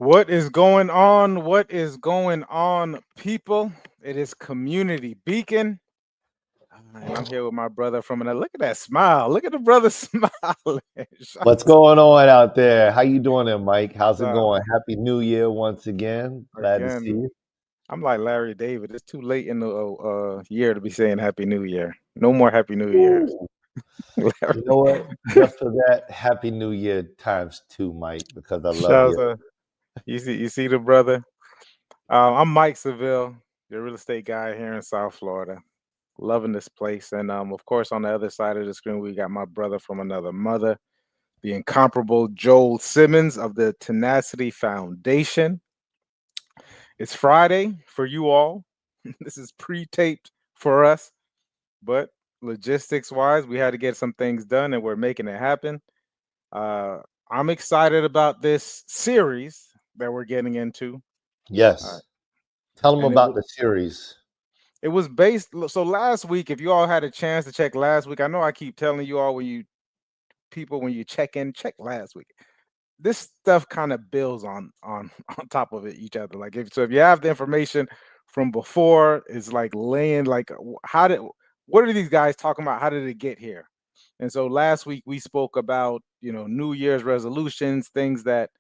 What is going on? What is going on, people? It is Community Beacon. And I'm here with my brother from another. Look at that smile. Look at the brother smiling. What's Shots going on out there? How you doing there, Mike? How's it out going? Happy New Year once again. Glad to see again. you. I'm like Larry David. It's too late in the year to be saying Happy New Year. No more Happy New Year's. Ooh, you Larry, know what? Just for that, Happy New Year times two, Mike, because I love shouts you. out. You see the brother. I'm Mike Seville, the real estate guy here in South Florida. Loving this place. And of course, on the other side of the screen, we got my brother from another mother, the incomparable Joel Simmons of the Tenacity Foundation. It's Friday for you all. This is pre-taped for us, but logistics wise, we had to get some things done and we're making it happen. Uh, I'm excited about this series that we're getting into. Uh, Yes. Tell them and about the series. it was based. So last week, if you all had a chance to check last week, I know I keep telling you all when you check in, check last week. This stuff kind of builds on on top of it each other. Like if you have the information from before, it's like laying like how did what are these guys talking about? How did it get here? And so last week we spoke about New Year's resolutions, things that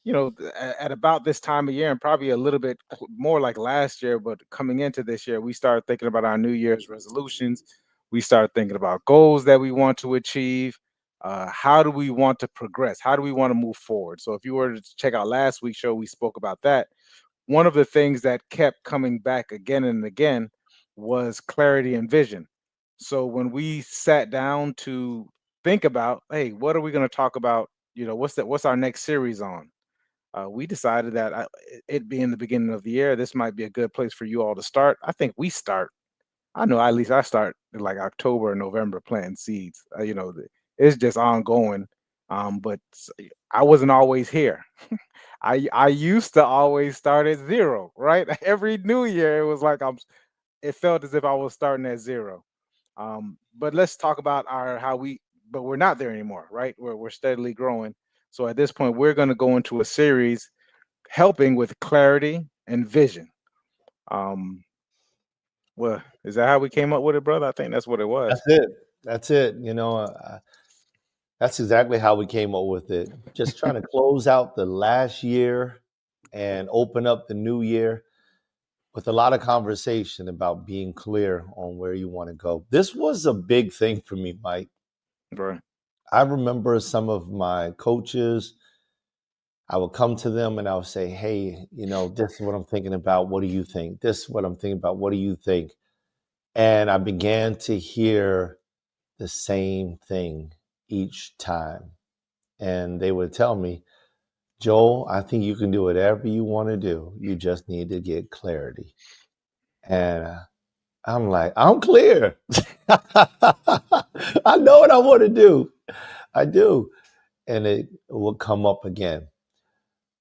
at about this time of year and probably a little bit more like last year, but coming into this year, we started thinking about our New Year's resolutions. We started thinking about goals that we want to achieve. How do we want to progress? How do we want to move forward? So, if you were to check out last week's show, we spoke about that. One of the things that kept coming back again and again was clarity and vision. So, when we sat down to think about, hey, what are we going to talk about? What's our next series on? We decided that it being the beginning of the year, this might be a good place for you all to start. I think we start. I know at least I start in like October or November planting seeds. It's just ongoing. But I wasn't always here. I used to always start at zero, right? Every New Year, it was like It felt as if I was starting at zero. But let's talk about our how we. But we're not there anymore, right? We're steadily growing. So at this point, we're going to go into a series helping with clarity and vision. Um, well, is that how we came up with it, brother? I think that's what it was. That's it. That's it. That's exactly how we came up with it. Just trying to close out the last year and open up the new year with a lot of conversation about being clear on where you want to go. This was a big thing for me, Mike. Right. I remember some of my coaches, I would come to them and I would say, hey, this is what I'm thinking about. What do you think? This is what I'm thinking about. What do you think? And I began to hear the same thing each time. And they would tell me, Joel, I think you can do whatever you want to do. You just need to get clarity. And I'm like, I'm clear. I know what I want to do. I do. And it will come up again.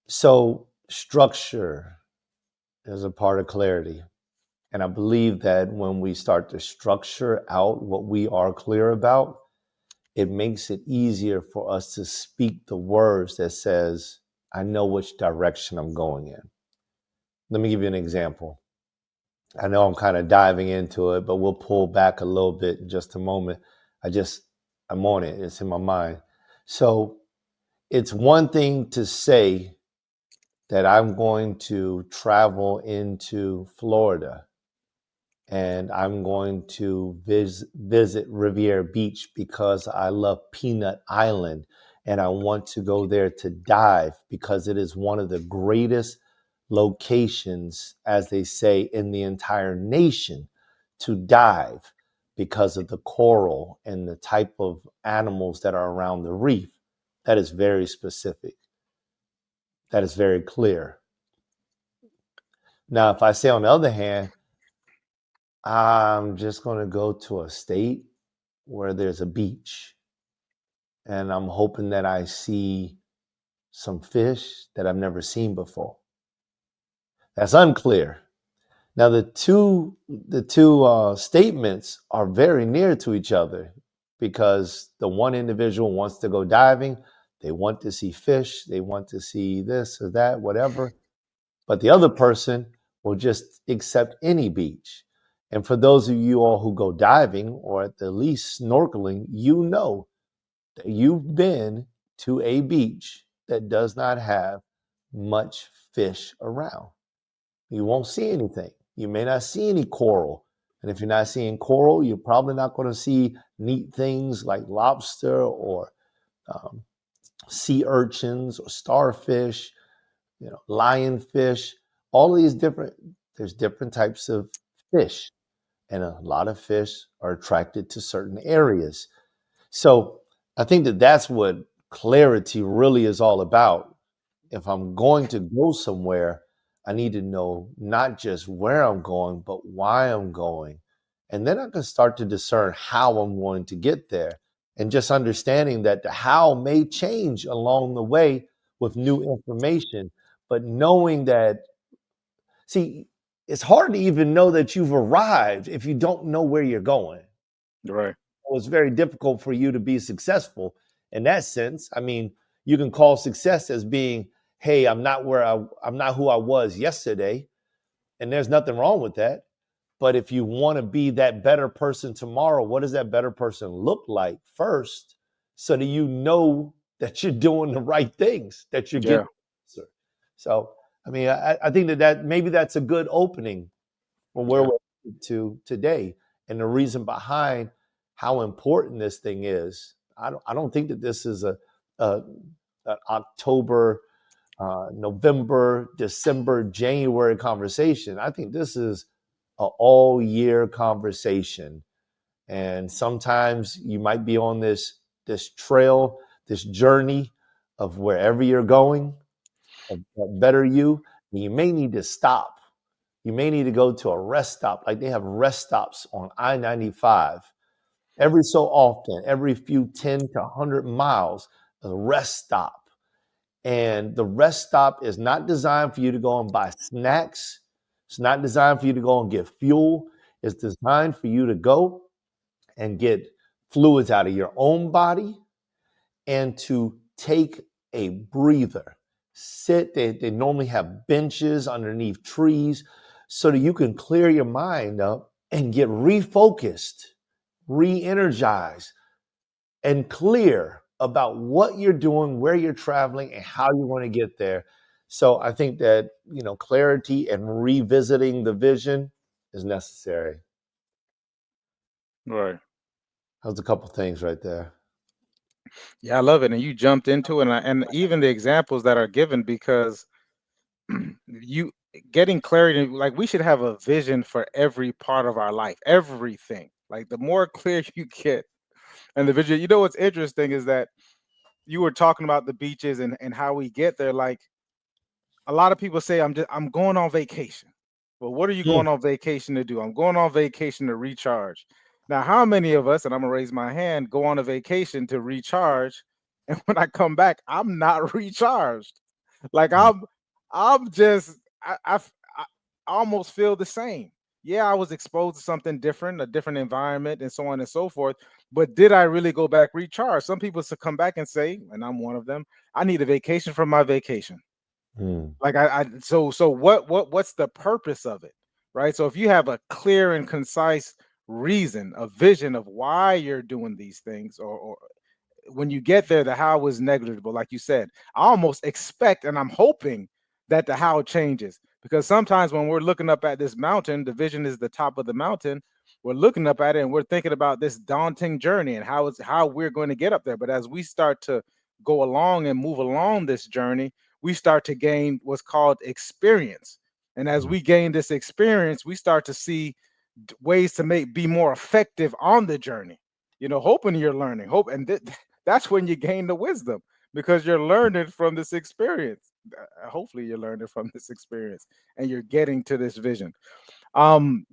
So, structure is a part of clarity. And I believe that when we start to structure out what we are clear about, it makes it easier for us to speak the words that says, I know which direction I'm going in. Let me give you an example. I know I'm kind of diving into it, but we'll pull back a little bit in just a moment. I'm on it. It's in my mind. So it's one thing to say that I'm going to travel into Florida and I'm going to visit Riviera Beach because I love Peanut Island and I want to go there to dive because it is one of the greatest locations, as they say, in the entire nation to dive because of the coral and the type of animals that are around the reef. That is very specific. That is very clear. Now, if I say, on the other hand, I'm just going to go to a state where there's a beach and I'm hoping that I see some fish that I've never seen before. That's unclear. Now, the two statements are very near to each other because the one individual wants to go diving, They want to see fish. They want to see this or that, whatever. But the other person will just accept any beach. And for those of you all who go diving or at the least snorkeling, you know that you've been to a beach that does not have much fish around. You won't see anything. You may not see any coral. And if you're not seeing coral, you're probably not going to see neat things like lobster or um, sea urchins or starfish, lionfish, all of these there's different types of fish. And a lot of fish are attracted to certain areas. So I think that that's what clarity really is all about. If I'm going to go somewhere, I need to know not just where I'm going, but why I'm going. And then I can start to discern how I'm going to get there. And just understanding that the how may change along the way with new information, but knowing that, see, it's hard to even know that you've arrived if you don't know where you're going. Right. It's very difficult for you to be successful in that sense. I mean, you can call success as being, hey, I'm not who I was yesterday, and there's nothing wrong with that. But if you want to be that better person tomorrow, what does that better person look like first, so that you know that you're doing the right things, that you're Yeah. getting the answer. So, I mean, I think that maybe that's a good opening from where Yeah. we're to today, and the reason behind how important this thing is. I don't think that this is a an October, November, December, January conversation. I think this is an all year conversation. And sometimes you might be on this trail, this journey of wherever you're going, a better you, and you may need to stop. You may need to go to a rest stop, like they have rest stops on I-95. Every so often, every few 10 to 100 miles, a rest stop. And the rest stop is not designed for you to go and buy snacks. It's not designed for you to go and get fuel. It's designed for you to go and get fluids out of your own body and to take a breather. Sit. They normally have benches underneath trees so that you can clear your mind up and get refocused, re-energized, and clear about what you're doing, where you're traveling, and how you want to get there. So I think that, clarity and revisiting the vision is necessary. Right. That was a couple things right there. Yeah, I love it. And you jumped into it, and even the examples that are given, because you getting clarity, like we should have a vision for every part of our life, everything. Like the more clear you get, and the vision. You know what's interesting is that you were talking about the beaches and how we get there. Like a lot of people say, I'm going on vacation. Well, what are you Mm. going on vacation to do? I'm going on vacation to recharge. Now, how many of us, and I'm gonna raise my hand, go on a vacation to recharge, and when I come back, I'm not recharged. Like I'm just I almost feel the same. Yeah, I was exposed to something different, a different environment, and so on and so forth. But did I really go back recharge? Some people come back and say, and I'm one of them, I need a vacation from my vacation. Mm. Like so what's the purpose of it? Right? So if you have a clear and concise reason, a vision of why you're doing these things, or when you get there, the how is negligible. Like you said, I almost expect and I'm hoping that the how changes, because sometimes when we're looking up at this mountain, the vision is the top of the mountain. We're looking up at it and we're thinking about this daunting journey and how we're going to get up there. But as we start to go along and move along this journey, we start to gain what's called experience. And as Mm. we gain this experience, we start to see ways to be more effective on the journey. Hoping you're learning, that's when you gain the wisdom, because you're learning from this experience. Hopefully you're learning from this experience and you're getting to this vision. um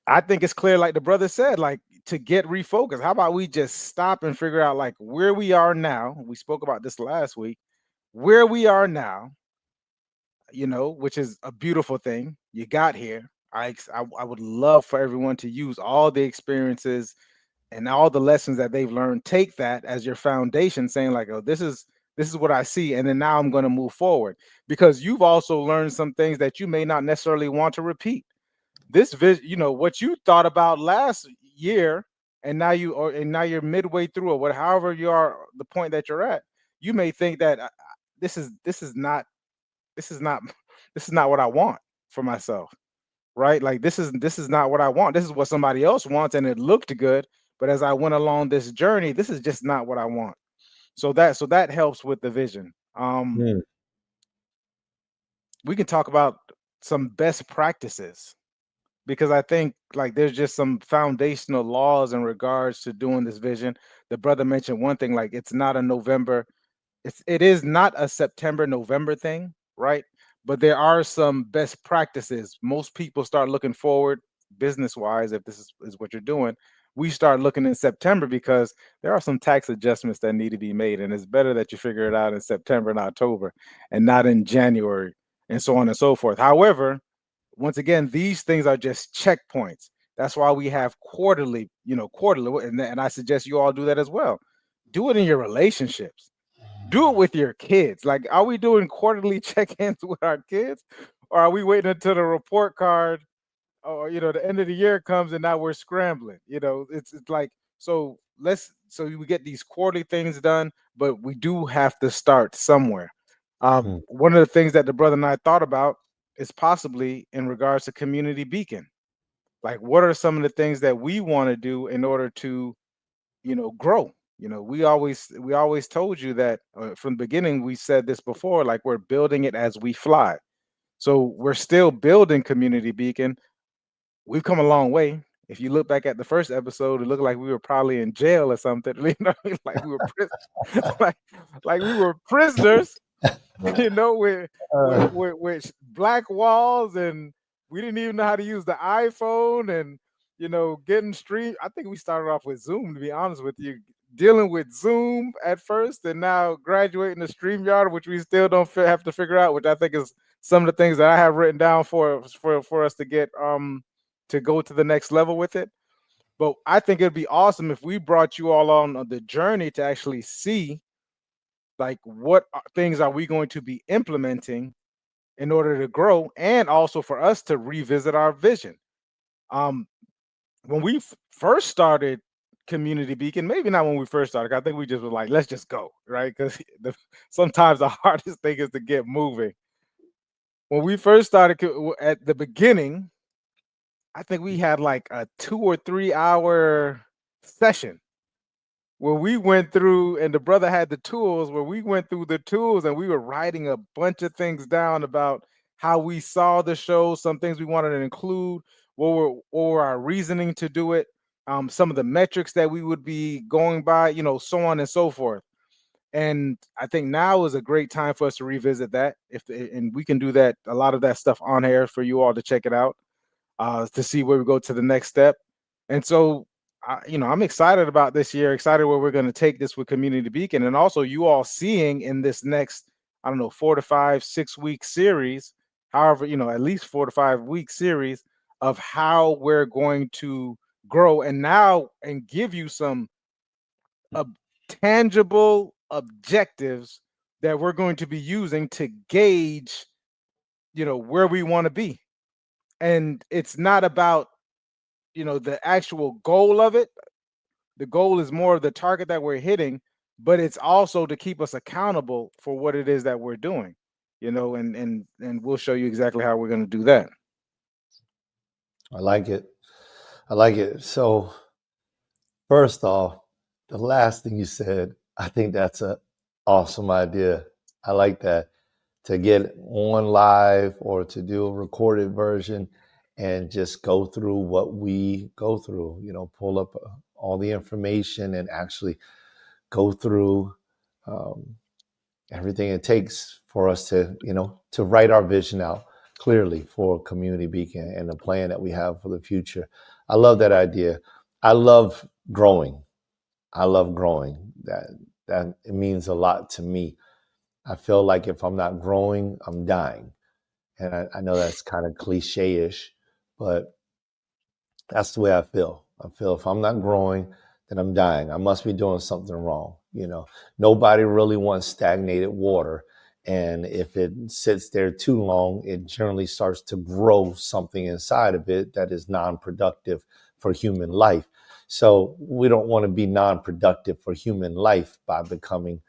I think it's clear, like the brother said, like to get refocused, how about we just stop and figure out like where we are now. We spoke about this last week, where we are now, which is a beautiful thing. You got here. I would love for everyone to use all the experiences and all the lessons that they've learned. Take that as your foundation, saying like, oh, this is This is what I see, and then now I'm going to move forward, because you've also learned some things that you may not necessarily want to repeat. This vision, what you thought about last year, and now you're midway through, or what, however you are, the point that you're at. You may think that this is not this is not what I want for myself, right? Like this is not what I want. This is what somebody else wants, and it looked good. But as I went along this journey, this is just not what I want. So that helps with the vision. Mm. We can talk about some best practices, because I think like there's just some foundational laws in regards to doing this vision. The brother mentioned one thing, like it's not a November, it is not a September November thing, right? But there are some best practices. Most people start looking forward business wise, if this is what you're doing. We start looking in September because there are some tax adjustments that need to be made, and it's better that you figure it out in September and October and not in January, and so on and so forth. However, once again, these things are just checkpoints. That's why we have quarterly, and I suggest you all do that as well. Do it in your relationships. Do it with your kids. Like, are we doing quarterly check-ins with our kids, or are we waiting until the report card, or the end of the year comes and now we're scrambling? It's like, so we get these quarterly things done, but we do have to start somewhere. Mm. One of the things that the brother and I thought about is possibly in regards to community beacon. Like, what are some of the things that we want to do in order to grow? We always told you that, from the beginning. We said this before, like, we're building it as we fly. So we're still building community beacon. We've come a long way. If you look back at the first episode, it looked like we were probably in jail or something. Like we were like, like we were prisoners, with Uh, black walls, and we didn't even know how to use the iPhone, and getting stream. I think we started off with Zoom, to be honest with you, dealing with Zoom at first, and now graduating to StreamYard, which we still don't have to figure out, which I think is some of the things that I have written down for us to get to go to the next level with it. But I think it'd be awesome if we brought you all on the journey to actually see, like, what things are we going to be implementing in order to grow, and also for us to revisit our vision. um when we first started community beacon, maybe not when we first started, 'cause I think we just were like, let's just go, right? Because sometimes the hardest thing is to get moving. When we first started, at the beginning, I think we had like a 2 or 3 hour session where we went through, and the brother had the tools, where we went through the tools and we were writing a bunch of things down about how we saw the show, some things we wanted to include, what were our reasoning to do it, some of the metrics that we would be going by, so on and so forth. And I think now is a great time for us to revisit that. And we can do that, a lot of that stuff on air for you all to check it out, to see where we go to the next step. And so, I'm excited about this year, excited where we're going to take this with Community Beacon, and also you all seeing in this next, I don't know, 4 to 5, 6 week series, however, at least 4 to 5 week series of how we're going to grow, and give you some ob- tangible objectives that we're going to be using to gauge, where we want to be. And it's not about, the actual goal of it. The goal is more of the target that we're hitting, but it's also to keep us accountable for what it is that we're doing, and we'll show you exactly how we're going to do that. I like it. I like it. So, first off, the last thing you said, I think that's an awesome idea. I like that, to get on live or to do a recorded version and just go through what we go through, pull up all the information and actually go through um, everything it takes for us to write our vision out clearly for Community Beacon and the plan that we have for the future. I love that idea. I love growing. I love growing. That it means a lot to me. I feel like if I'm not growing, I'm dying. And I know that's kind of cliche-ish, but that's the way I feel. I feel if I'm not growing, and I'm dying. I must be doing something wrong. Nobody really wants stagnated water. And if it sits there too long, it generally starts to grow something inside of it that is non-productive for human life. So we don't want to be non-productive for human life by becoming,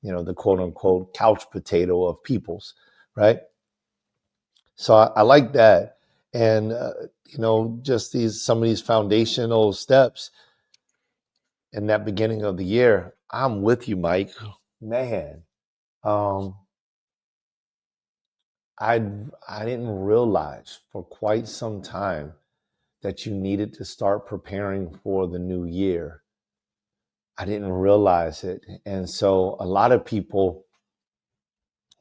the quote unquote couch potato of peoples, right? So I like that. And, just some of these foundational steps in that beginning of the year. I'm with you, Mike. Man, um, I I didn't realize for quite some time that you needed to start preparing for the new year. I didn't realize it. And so a lot of people,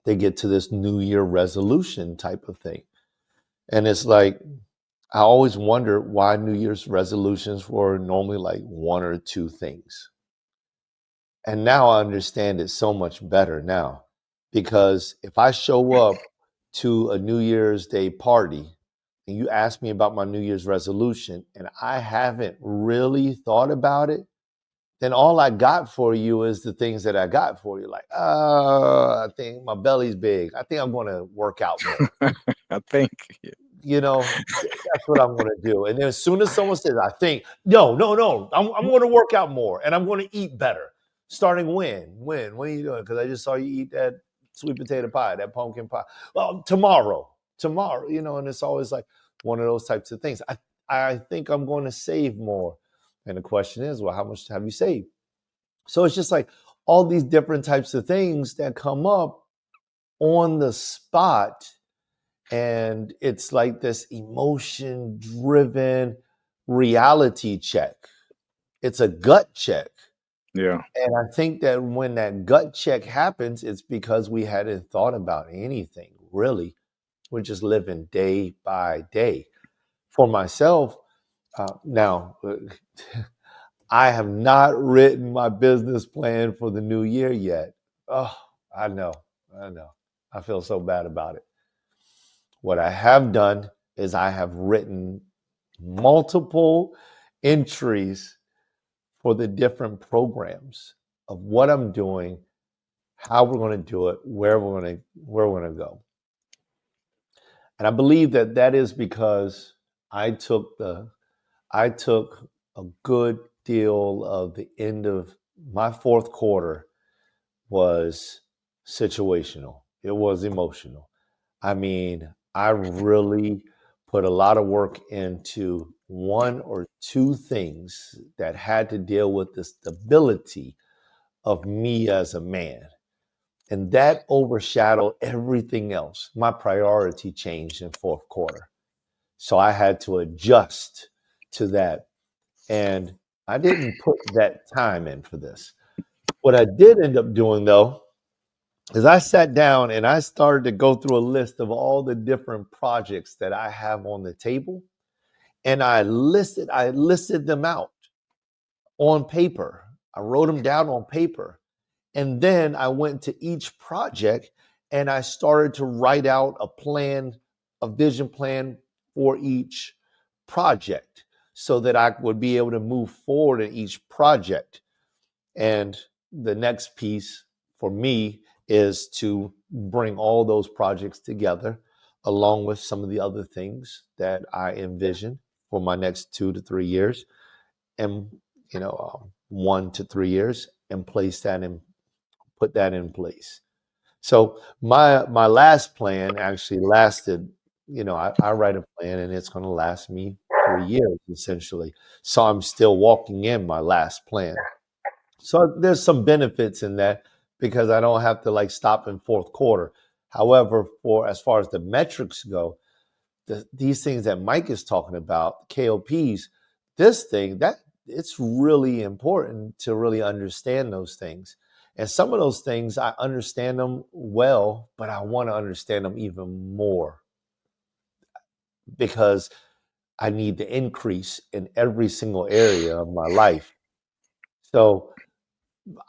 they get to this new year resolution type of thing. And it's like, I always wonder why New Year's resolutions were normally like one or two things. And now I understand it so much better now. Because if I show up to a New Year's Day party and you ask me about my New Year's resolution and I haven't really thought about it, then all I got for you is the things that I got for you. Like, I think my belly's big. I think I'm going to work out more. I think. That's what I'm going to do. And then as soon as someone says, I think, no, I'm going to work out more and I'm going to eat better. Starting when are you doing? Because I just saw you eat that sweet potato pie, that pumpkin pie. Well, tomorrow, and it's always like one of those types of things. I think I'm going to save more. And the question is, well, how much have you saved? So it's just like all these different types of things that come up on the spot. And it's like this emotion driven reality check. It's a gut check. Yeah. And I think that when that gut check happens, it's because we hadn't thought about anything really. We're just living day by day. For myself, now, I have not written my business plan for the new year yet. Oh, I know. I feel so bad about it. What I have done is I have written multiple entries for the different programs of what I'm doing, how we're going to do it, where we're going to go. And I believe that that is because I took a good deal of the end of my fourth quarter was situational. It was emotional. I mean, I really put a lot of work into one or two things that had to deal with the stability of me as a man. And that overshadowed everything else. My priority changed in fourth quarter. So I had to adjust to that. And I didn't put that time in for this. What I did end up doing, though, is I sat down and I started to go through a list of all the different projects that I have on the table. And I listed them out on paper. I wrote them down on paper. And then I went to each project and I started to write out a plan, a vision plan for each project so that I would be able to move forward in each project. And the next piece for me is to bring all those projects together along with some of the other things that I envision for my next 2 to 3 years and 1 to 3 years and put that in place. So my last plan actually lasted, I write a plan and it's going to last me 3 years essentially. So I'm still walking in my last plan. So there's some benefits in that because I don't have to like stop in fourth quarter. However, for as far as the metrics go, these things that Mike is talking about, KOPs, this thing that it's really important to really understand those things. And some of those things I understand them well, but I want to understand them even more because I need to increase in every single area of my life. So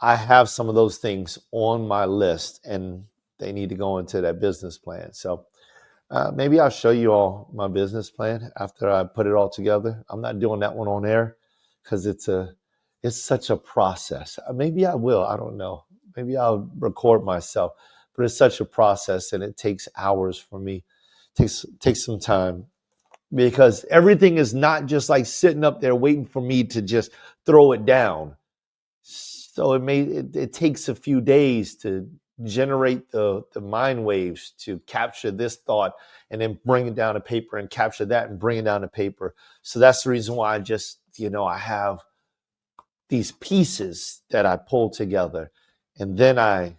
I have some of those things on my list and they need to go into that business plan. So maybe I'll show you all my business plan after I put it all together. I'm not doing that one on air because it's such a process. Maybe I will. I don't know. Maybe I'll record myself, but it's such a process, and it takes hours for me. Takes some time because everything is not just like sitting up there waiting for me to just throw it down. So it takes a few days to generate the mind waves to capture this thought and then bring it down to paper and capture that and bring it down to paper. So that's the reason why I just, I have these pieces that I pull together and then I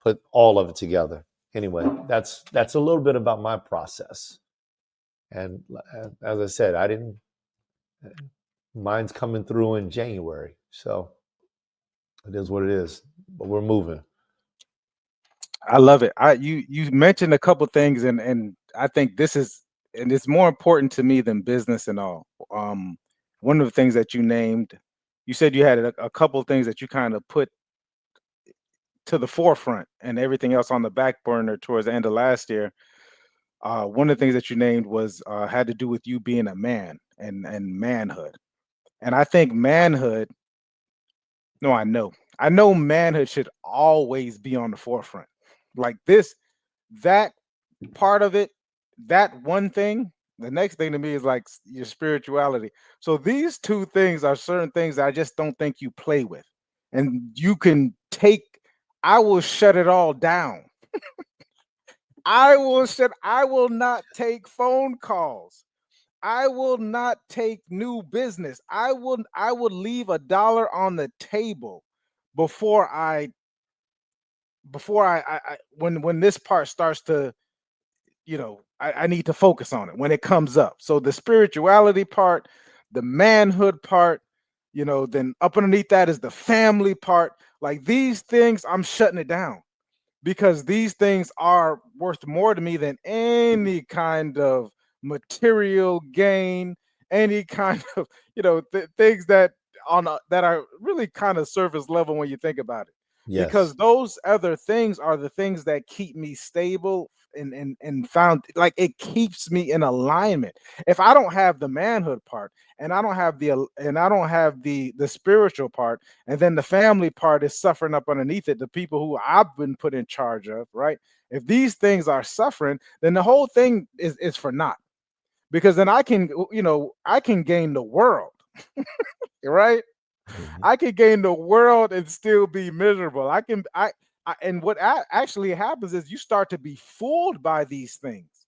put all of it together. Anyway, that's a little bit about my process. And as I said, I didn't, mine's coming through in January. So it is what it is, but we're moving. I love it. You mentioned a couple things, and I think this is, and it's more important to me than business and all. One of the things that you named, you said you had a couple of things that you kind of put to the forefront, and everything else on the back burner towards the end of last year. One of the things that you named was had to do with you being a man and manhood, and I think manhood. No, I know manhood should always be on the forefront. Like this, that part of it, that one thing, the next thing to me is like your spirituality. So these two things are certain things that I just don't think you play with. And you can take, I will shut it all down. I will not take phone calls. I will not take new business. I will leave $1 on the table before I when this part starts to, I need to focus on it when it comes up. So the spirituality part, the manhood part, then up underneath that is the family part. Like these things, I'm shutting it down because these things are worth more to me than any kind of material gain, any kind of things that that are really kind of surface level when you think about it. Because Yes. those other things are the things that keep me stable and found, like it keeps me in alignment. If I don't have the manhood part and I don't have the spiritual part, and then the family part is suffering up underneath it, the people who I've been put in charge of, right? If these things are suffering, then the whole thing is for naught. Because then I can gain the world, right? Mhm. I can gain the world and still be miserable. And what actually happens is you start to be fooled by these things.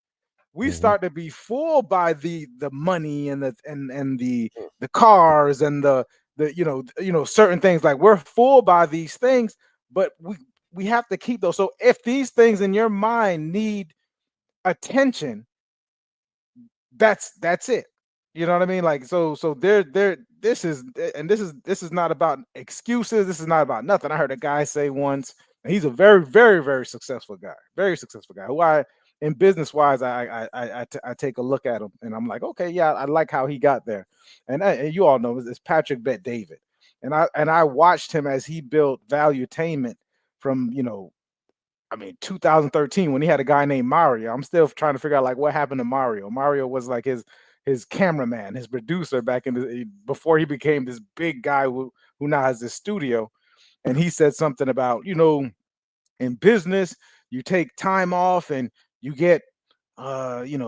We Mhm. start to be fooled by the money and the cars and the certain things. Like we're fooled by these things, but we have to keep those. So if these things in your mind need attention, that's it. You know what I mean? Like so there this is not about excuses. This is not about nothing. I heard a guy say once, and he's a very, very, very successful guy who I in business wise I take a look at him and I'm like, okay, yeah, I like how he got there. And you all know it's Patrick Bet David. And I watched him as he built Valuetainment from, 2013 when he had a guy named Mario. I'm still trying to figure out like what happened to Mario. Mario was like his cameraman, his producer back in before he became this big guy who now has this studio. And he said something about, in business, you take time off and you get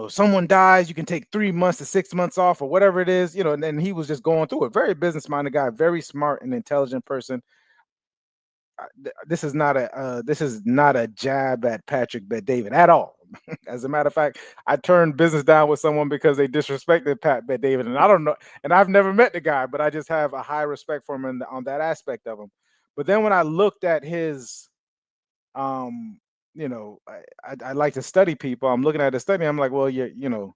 someone dies, you can take 3 months to 6 months off or whatever it is, and then he was just going through it. Very business minded guy, very smart and intelligent person. This is not a jab at Patrick Bet David at all. As a matter of fact, I turned business down with someone because they disrespected Pat Bet David, and I don't know, and I've never met the guy, but I just have a high respect for him on that aspect of him. But then when I looked at his, I like to study people. I'm looking at the study. I'm like, well,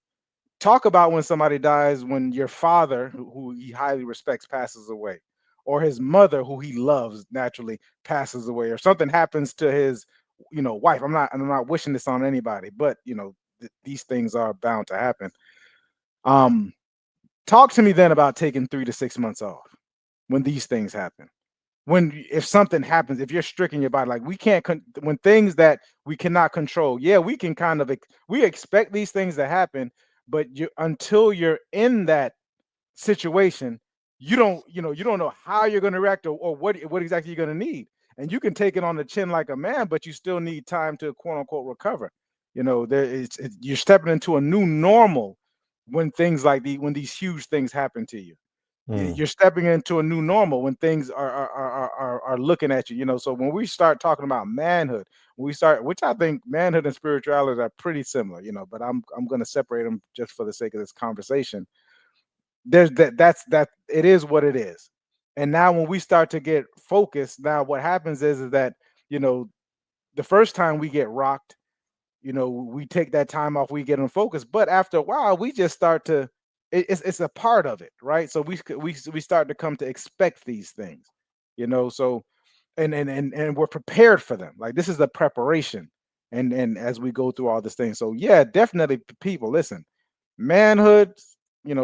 talk about when somebody dies when your father, who he highly respects, passes away, or his mother, who he loves naturally, passes away, or something happens to his, wife. I'm not wishing this on anybody, but these things are bound to happen. Um, Talk to me then about taking 3 to 6 months off when these things happen. If something happens, if you're stricken your body, like we can't when things that we cannot control, yeah, we can kind of we expect these things to happen, but until you're in that situation, you don't know how you're going to react, or what exactly you're going to need. And you can take it on the chin like a man, but you still need time to quote unquote recover. You're stepping into a new normal when things like when these huge things happen to you. Mm. You're stepping into a new normal when things are looking at you. So when we start talking about manhood, which I think manhood and spirituality are pretty similar. But I'm going to separate them just for the sake of this conversation. There's that it is what it is. And now when we start to get focused, now what happens is that you know the first time we get rocked, we take that time off, we get unfocused, but after a while we just start to it's a part of it, right? So we start to come to expect these things, so and we're prepared for them. Like, this is the preparation, and as we go through all this thing. So yeah, definitely, people, listen. Manhood,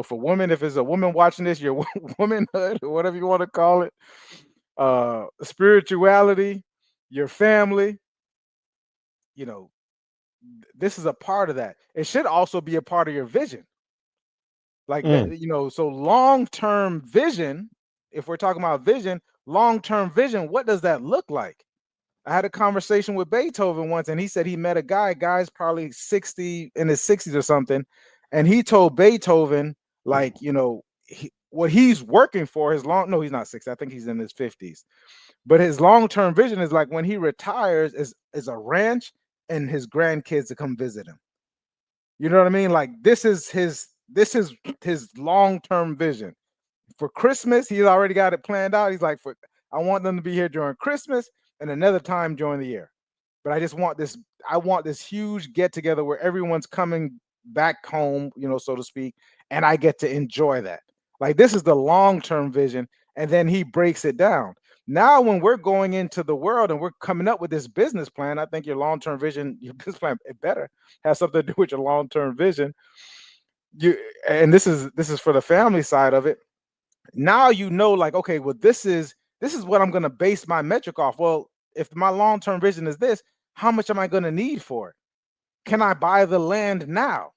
for women, if it's a woman watching this, your womanhood, or whatever you want to call it, spirituality, your family, you know this is a part of that. It should also be a part of your vision, like Mm. that. So long-term vision, if we're talking about vision, long-term vision, what does that look like? I had a conversation with Beethoven once, and he said he met a guy's probably 60, in his 60s or something, and he told Beethoven, like, what he's working for, his long no, he's not 60, I think he's in his 50s, but his long-term vision is like when he retires is a ranch and his grandkids to come visit him. You know what I mean? Like, this is his long-term vision. For Christmas, he's already got it planned out. He's like, I want them to be here during Christmas and another time during the year. But I want this huge get together where everyone's coming back home, so to speak, and I get to enjoy that. Like, this is the long-term vision, and then he breaks it down. Now, when we're going into the world and we're coming up with this business plan, I think your long-term vision, your business plan, it better have something to do with your long-term vision. You and this is for the family side of it. Now, like, okay, well, this is what I'm going to base my metric off. Well, if my long-term vision is this, how much am I going to need for it? Can I buy the land now?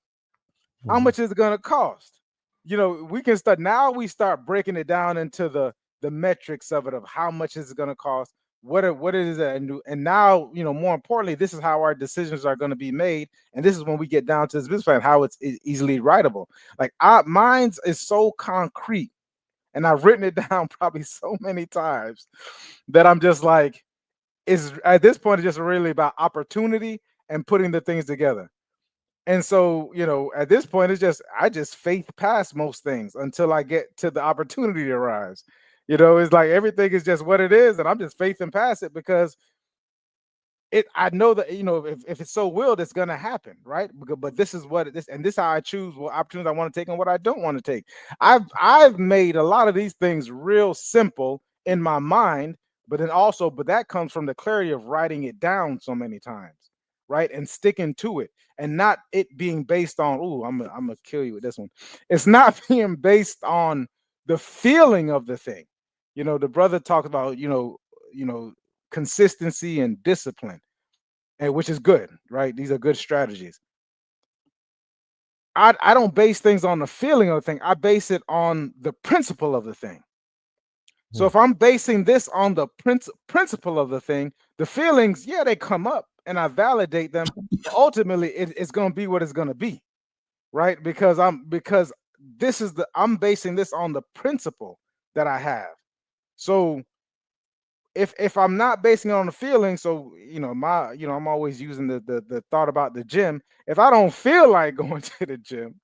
How Mhm. much is it going to cost? We start breaking it down into the metrics of it, of how much is it going to cost, what is it, and now, more importantly, this is how our decisions are going to be made. And this is when we get down to this business plan, how it's easily writable. Like, mine's is so concrete, and I've written it down probably so many times that I'm just like, it's at this point, it's just really about opportunity and putting the things together. And so, at this point, I just faith past most things until I get to the opportunity to rise. It's like everything is just what it is, and I'm just faithing past it because I know that, if it's so willed, it's gonna happen, right? But this is what it is, and this is how I choose what opportunities I want to take and what I don't want to take. I've made a lot of these things real simple in my mind, but that comes from the clarity of writing it down so many times, right? And sticking to it, and not it being based on, oh, I'm gonna kill you with this one. It's not being based on the feeling of the thing. The brother talks about, consistency and discipline, and which is good, right? These are good strategies. I don't base things on the feeling of the thing. I base it on the principle of the thing. So Mm. if I'm basing this on the principle of the thing, the feelings, yeah, they come up and I validate them, but ultimately it's going to be what it's going to be, right? Because I'm basing this on the principle that I have. So if I'm not basing it on the feeling, so I'm always using the thought about the gym. If I don't feel like going to the gym,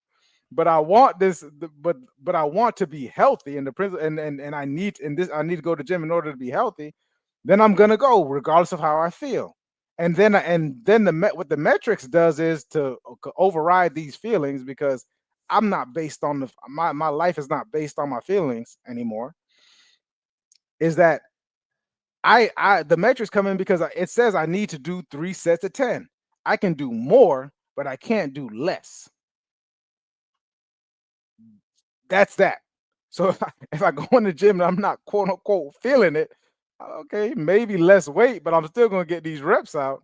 but I want but I want to be healthy, and the principle, and I need to go to the gym in order to be healthy, then I'm gonna go regardless of how I feel. And then what the metrics does is to override these feelings, because I'm not based on my life is not based on my feelings anymore. Is that the metrics come in because it says I need to do 3 sets of 10. I can do more, but I can't do less. That's that. So if I go in the gym and I'm not quote unquote feeling it, okay, maybe less weight, but I'm still going to get these reps out.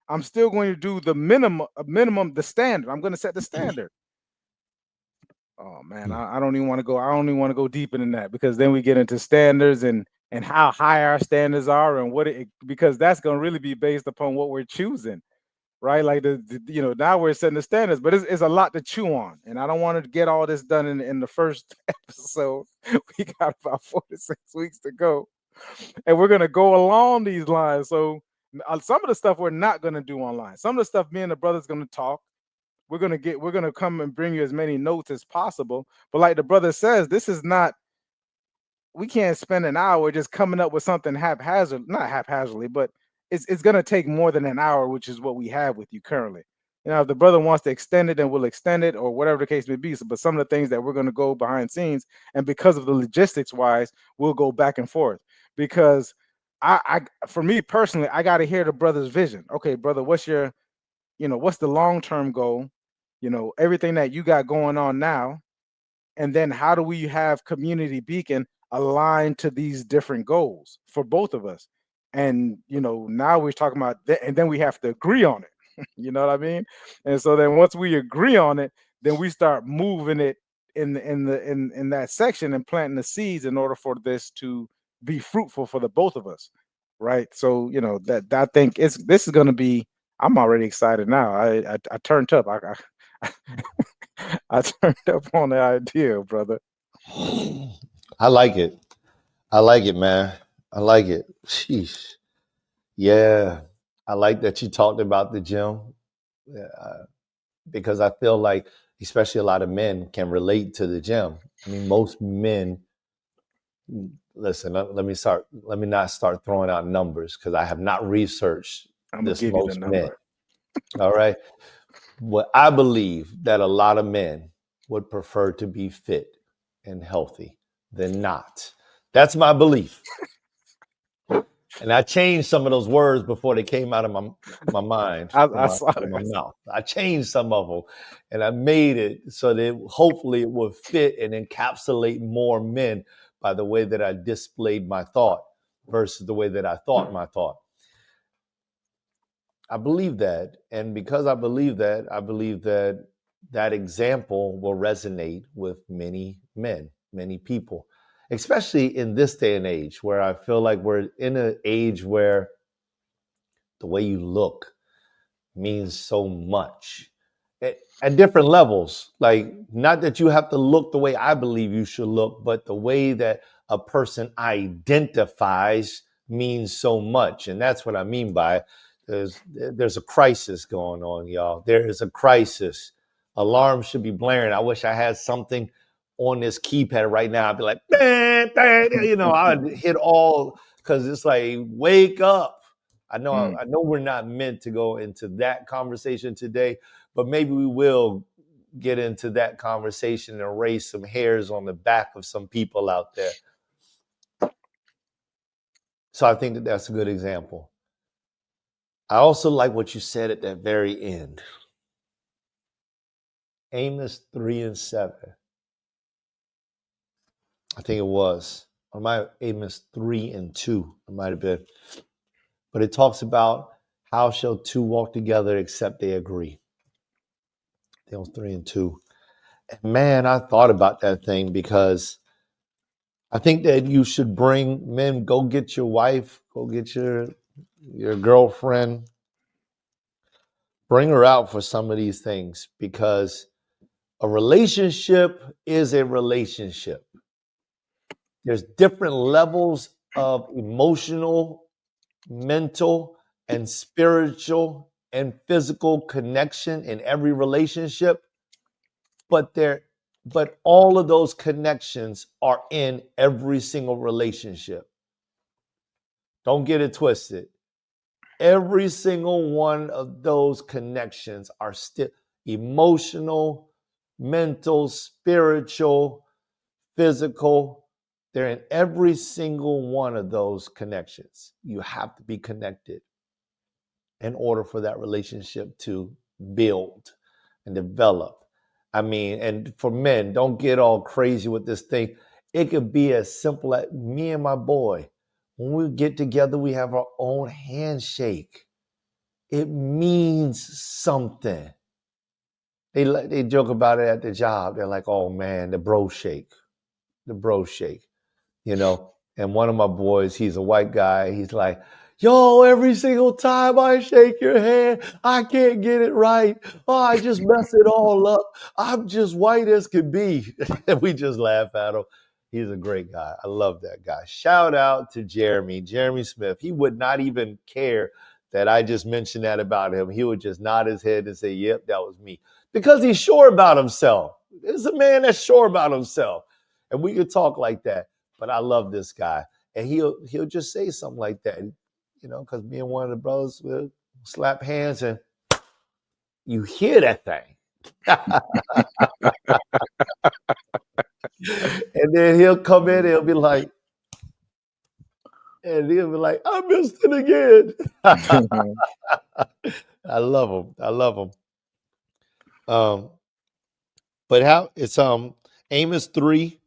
I'm still going to do the minimum, the standard. I'm going to set the standard. Oh man, I don't even want to go. I don't even want to go deep into that because then we get into standards and how high our standards are and what it because that's going to really be based upon what we're choosing, right? Like now we're setting the standards, but it's a lot to chew on, and I don't want to get all this done in the first episode. We got about 4 to 6 weeks to go, and we're gonna go along these lines. So some of the stuff we're not gonna do online. Some of the stuff me and the brothers gonna talk. We're gonna come and bring you as many notes as possible. But like the brother says, this is not we can't spend an hour just coming up with something haphazard, not haphazardly, but it's gonna take more than an hour, which is what we have with you currently. If the brother wants to extend it, then we'll extend it, or whatever the case may be. So, but some of the things that we're gonna go behind scenes, and because of the logistics wise, we'll go back and forth. Because for me personally, I got to hear the brother's vision. Okay, brother, what's the long term goal? Everything that you got going on now, and then how do we have community beacon aligned to these different goals for both of us? And now we're talking about and then we have to agree on it. You know what I mean? And so then once we agree on it, then we start moving it in that section and planting the seeds in order for this to be fruitful for the both of us, right? So that I think this is going to be. I'm already excited now. I turned up. I turned up on the idea, brother. I like it. I like it, man. I like it. Sheesh. Yeah. I like that you talked about the gym. Yeah, because I feel like, especially a lot of men can relate to the gym. I mean, most men, listen, let me not start throwing out numbers because I have not researched I'm gonna this give you the most men. number. All right. What I believe that a lot of men would prefer to be fit and healthy than not. That's my belief. And I changed some of those words before they came out of my mind, I saw out of my it. mouth. I changed some of them, and I made it so that hopefully it would fit and encapsulate more men by the way that I displayed my thought versus the way that I thought my thought. I believe that, and because I believe that that example will resonate with many men, many people, especially in this day and age where I feel like we're in an age where the way you look means so much at different levels. Like, not that you have to look the way I believe you should look, but the way that a person identifies means so much. And that's what I mean by there's a crisis going on, y'all. There is a crisis. Alarm should be blaring. I wish I had something on this keypad right now. I'd be like, bang, bang, I'd hit all because it's like, wake up. I know we're not meant to go into that conversation today, but maybe we will get into that conversation and raise some hairs on the back of some people out there. So I think that that's a good example. I also like what you said at that very end. Amos 3:7. I think it was. Or my Amos 3:2. It might have been. But it talks about how shall two walk together except they agree. I think it was 3:2. And man, I thought about that thing because I think that you should bring men, go get your wife, go get your girlfriend, bring her out for some of these things because a relationship is a relationship. There's different levels of emotional, mental, and spiritual and physical connection in every relationship, but all of those connections are in every single relationship. Don't get it twisted. Every single one of those connections are still emotional, mental, spiritual, physical. They're in every single one of those connections. You have to be connected in order for that relationship to build and develop. I mean, and for men, don't get all crazy with this thing. It could be as simple as me and my boy. When we get together, we have our own handshake. It means something. They joke about it at the job. They're like, "Oh man, the bro shake," you know. And one of my boys, he's a white guy. He's like, "Yo, every single time I shake your hand, I can't get it right. Oh, I just mess it all up. I'm just white as can be." And we just laugh at him. He's a great guy. I love that guy. Shout out to Jeremy Smith. He would not even care that I just mentioned that about him. He would just nod his head and say, "Yep, that was me." Because he's sure about himself. This is a man that's sure about himself. And we could talk like that. But I love this guy. And he'll just say something like that, you know, because me and one of the brothers will slap hands and you hear that thing. And then he'll come in and he'll be like, I missed it again. I love him. I love him. But how it's Amos 3:3.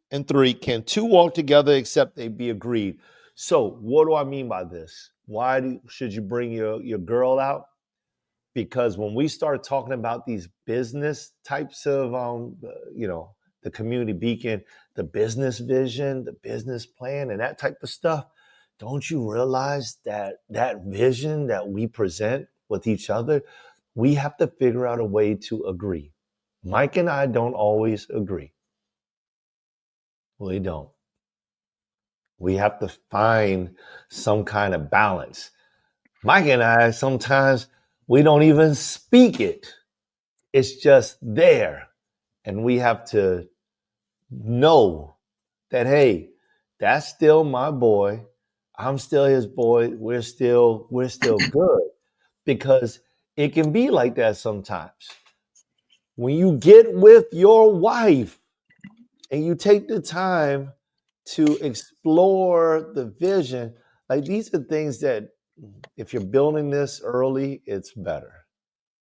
Can two walk together except they be agreed? So what do I mean by this? Why should you bring your girl out? Because when we start talking about these business types of the community beacon, the business vision, the business plan, and that type of stuff, don't you realize that that vision that we present with each other, we have to figure out a way to agree. Mike and I don't always agree. We don't. We have to find some kind of balance. Mike and I, sometimes we don't even speak it. It's just there. And we have to know that, hey, that's still my boy. I'm still his boy. We're still good. Because it can be like that sometimes. When you get with your wife and you take the time to explore the vision, like these are things that if you're building this early, it's better.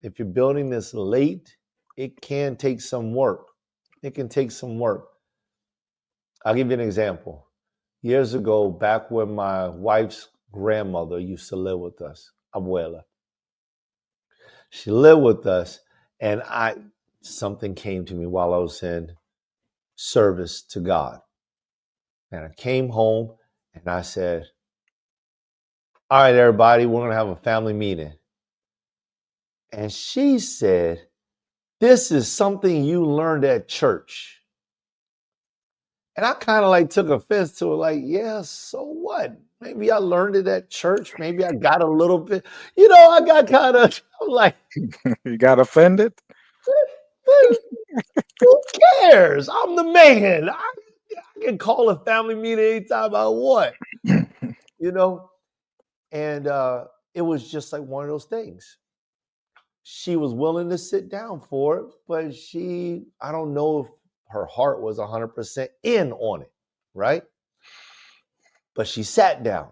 If you're building this late, it can take some work. It can take some work. I'll give you an example. Years ago, back when my wife's grandmother used to live with us, abuela, she lived with us, and something came to me while I was in service to God. And I came home and I said, "All right, everybody, we're going to have a family meeting." And she said, "This is something you learned at church." And I kind of like took offense to it, like, yeah, so what? Maybe I learned it at church. Maybe I got a little bit, I got kind of like, You got offended? who cares? I'm the man. I can call a family meeting anytime I want, you know? And it was just like one of those things. She was willing to sit down for it, but I don't know if her heart was 100% in on it, right? But she sat down.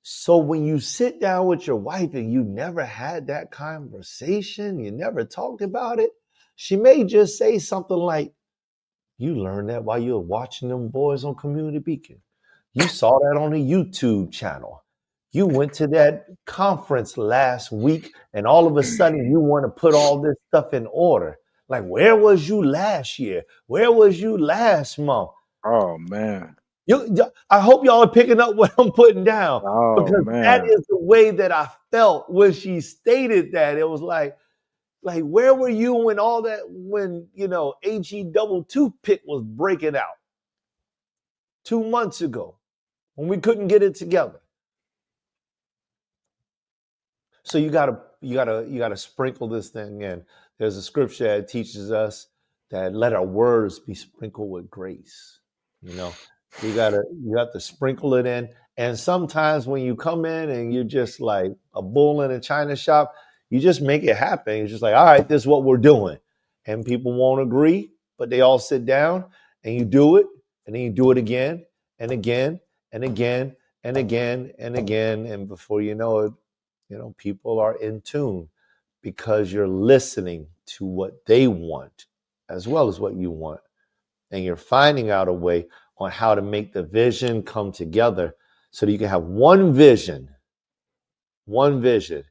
So when you sit down with your wife and you never had that conversation, you never talked about it, she may just say something like, "You learned that while you were watching them boys on Community Beacon. You saw that on a YouTube channel. You went to that conference last week and all of a sudden you want to put all this stuff in order. Like, where was you last year? Where was you last month?" Oh man. I hope y'all are picking up what I'm putting down, Oh because that man. is the way that I felt when she stated that. It was like, where were you when all that, when, AG double toothpick was breaking out 2 months ago when we couldn't get it together? So you gotta sprinkle this thing in. There's a scripture that teaches us that let our words be sprinkled with grace. You have to sprinkle it in. And sometimes when you come in and you're just like a bull in a china shop, you just make it happen. You're just like, all right, this is what we're doing. And people won't agree, but they all sit down and you do it, and then you do it again and again and again and again and again. And before you know it, people are in tune because you're listening to what they want as well as what you want. And you're finding out a way on how to make the vision come together so that you can have one vision. One vision.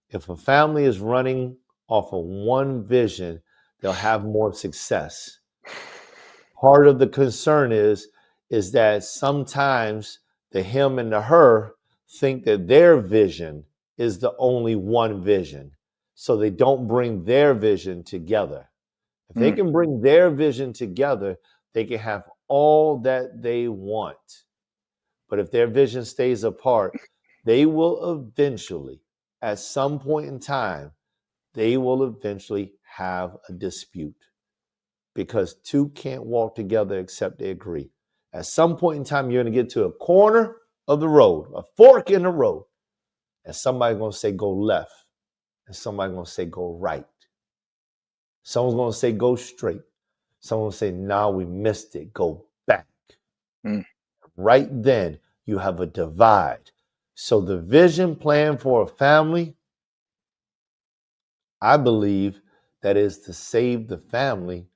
If a family is running off of one vision, they'll have more success. Part of the concern is that sometimes the him and the her think that their vision is the only one vision. So they don't bring their vision together. If they Mm, can bring their vision together, they can have all that they want. But if their vision stays apart, they will eventually, at some point in time, they will eventually have a dispute because two can't walk together except they agree. At some point in time, you're going to get to a corner of the road, a fork in the road, and somebody's going to say go left, and somebody's going to say go right. Someone's going to say go straight. Someone will say, nah, we missed it, go back. mm. Right then, you have a divide. So the vision plan for a family, I believe, that is to save the family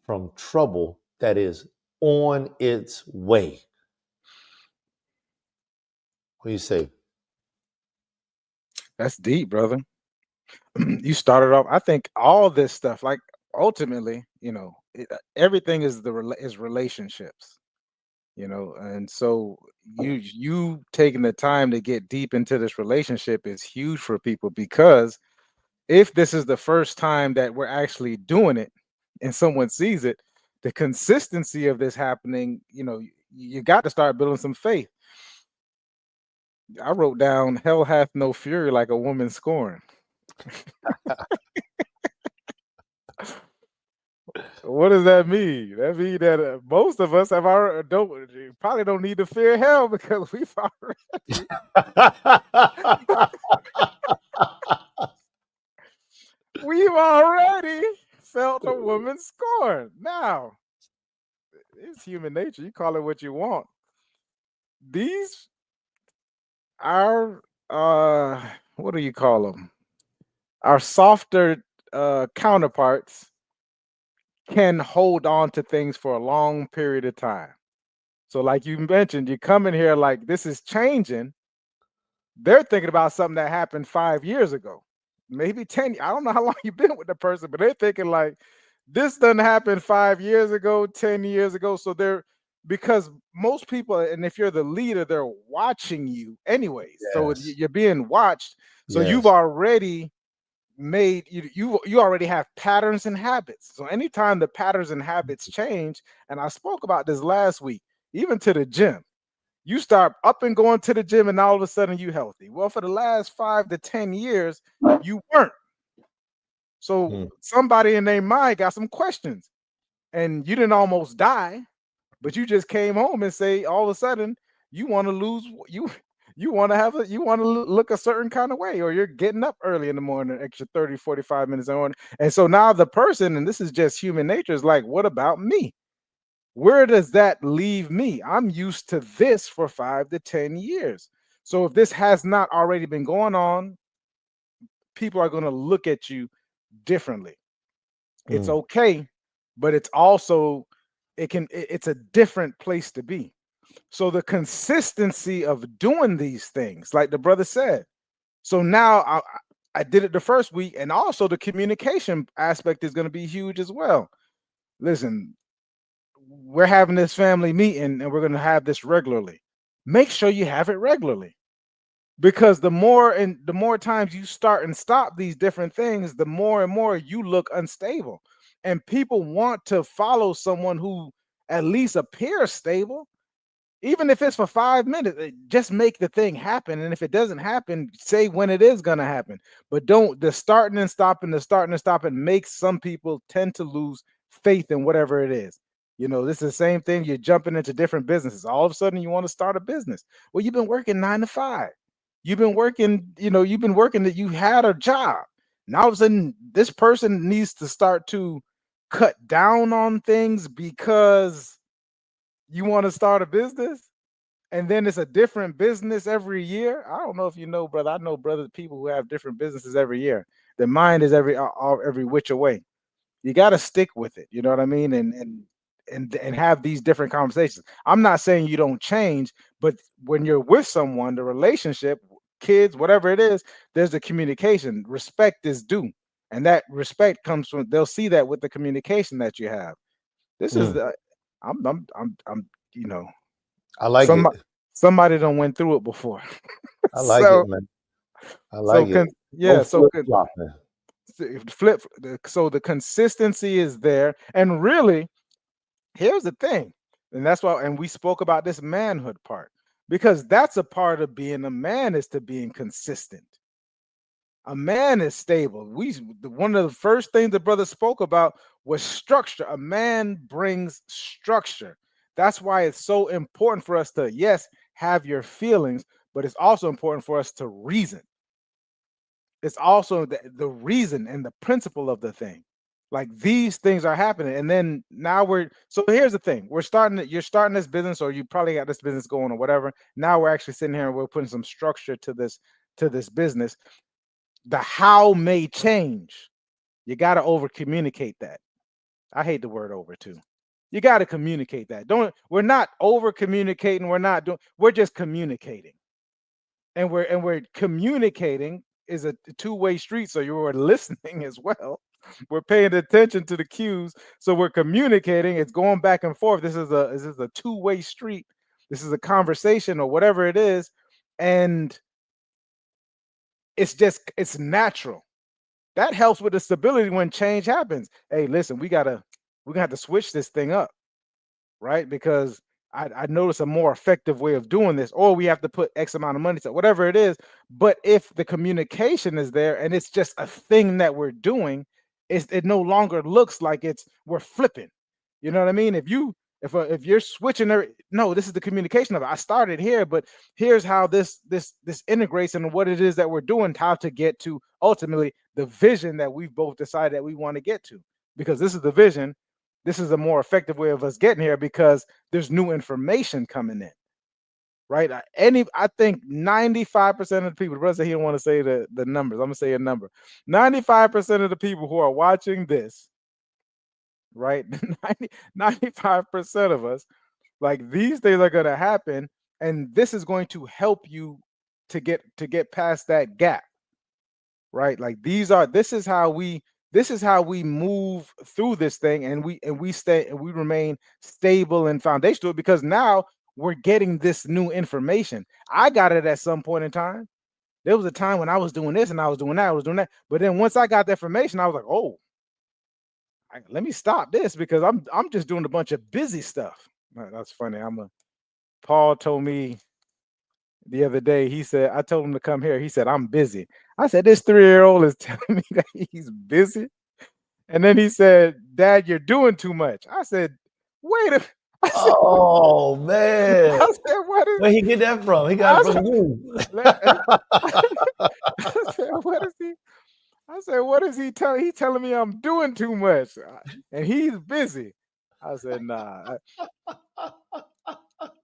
from trouble that is on its way. What do you say? That's deep, brother. You started off. I think all this stuff, like ultimately, everything is is relationships. And so you taking the time to get deep into this relationship is huge for people, because if this is the first time that we're actually doing it and someone sees it, the consistency of this happening, you got to start building some faith. I wrote down, hell hath no fury like a woman scorned. What does that mean? That means that most of us have our don't probably don't need to fear hell, because we've already felt a woman scorn. Now, it's human nature. You call it what you want. These are what do you call them? Our softer counterparts can hold on to things for a long period of time. So, like you mentioned, you come in here like this is changing. They're thinking about something that happened 5 years ago, maybe 10. I don't know how long you've been with the person, but they're thinking like this doesn't happen 5 years ago, 10 years ago. So they're, because most people, and if you're the leader, they're watching you anyways. So Yes. you're being watched. So you've Yes. already made you already have patterns and habits. So anytime the patterns and habits change, and I spoke about this last week, even to the gym, you start up and going to the gym, and all of a sudden you healthy. Well, for the last 5 to 10 years, you weren't. So Hmm. somebody in their mind got some questions, and you didn't almost die, but you just came home and say all of a sudden you want to lose you want to have a you want to look a certain kind of way, or you're getting up early in the morning, extra 30 45 minutes on. And so now the person, and this is just human nature, is like, what about me? Where does that leave me? I'm used to this for 5 to 10 years. So if this has not already been going on, people are going to look at you differently. It's Hmm. okay, but it's also it's a different place to be. So the consistency of doing these things, like the brother said. So now I did it the first week, and also the communication aspect is going to be huge as well. Listen, we're having this family meeting and we're going to have this regularly. Make sure you have it regularly, because the more times you start and stop these different things, the more and more you look unstable. And people want to follow someone who at least appears stable, even if it's for 5 minutes. Just make the thing happen. And if it doesn't happen, say when it is going to happen. But don't, the starting and stopping makes some people tend to lose faith in whatever it is. This is the same thing. You're jumping into different businesses. All of a sudden, you want to start a business. Well, you've been working 9 to 5. You've been working that you had a job. Now all of a sudden, this person needs to start to cut down on things because you want to start a business, and then it's a different business every year. I don't know if you know, brother. I know brothers, people who have different businesses every year. Their mind is every which way. You got to stick with it. You know what I mean? And have these different conversations. I'm not saying you don't change, but when you're with someone, the relationship, kids, whatever it is, there's the communication. Respect is due, And that respect comes from, they'll see that with the communication that you have. This is Mm, the, I'm, you know, I like it. some somebody done went through it before. I like it, so man. I so like it. No flip flopping. flip. So the consistency is there, and really, here's the thing, and that's why, and we spoke about this manhood part, because that's a part of being a man, is to being consistent. A man is stable. One of the first things the brother spoke about was structure. A man brings structure. That's why it's so important for us to, yes, have your feelings, but it's also important for us to reason. It's also the reason and the principle of the thing. Like, these things are happening, and then now we're, so here's the thing: you're starting this business, or you probably got this business going or whatever. Now we're actually sitting here and we're putting some structure to this business. The how may change. You got to over communicate that. I hate the word over too. You got to communicate that. Don't We're not over communicating. We're just communicating. And we're communicating is a two-way street, so you're listening as well. We're paying attention to the cues, so we're communicating. It's going back and forth. This is a two-way street. This is a conversation or whatever it is, and it's natural. That helps with the stability when change happens. Hey, listen, we're gonna have to switch this thing up, right? Because I notice a more effective way of doing this, or we have to put X amount of money to whatever it is. But if the communication is there and it's just a thing that we're doing, it no longer looks like we're flipping. You know what I mean? If you're switching there, no, this is the communication of it. I started here, but here's how this integrates into what it is that we're doing, how to get to ultimately the vision that we've both decided that we want to get to. Because this is the vision, this is a more effective way of us getting here, because there's new information coming in, right? I think 95% of the people, the brother said he don't want to say the numbers. I'm gonna say a number. 95% of the people who are watching this, right? 95% of us, like, these things are gonna happen, and this is going to help you to get past that gap, right? Like, this is how we move through this thing, and we remain stable and foundational, because now we're getting this new information. I got it at some point in time. There was a time when I was doing this and I was doing that, but then once I got the information, I was like, oh, let me stop this, because I'm just doing a bunch of busy stuff. That's funny. Paul told me the other day. He said, I told him to come here. He said, I'm busy. I said, this 3-year-old is telling me that he's busy. And then he said, Dad, you're doing too much. I said, wait a I said, Oh man, I said, what is where he get that from? He got it I from said, you. let- I said, what is he? I said, what is he telling? He telling me I'm doing too much, and he's busy. I said, nah.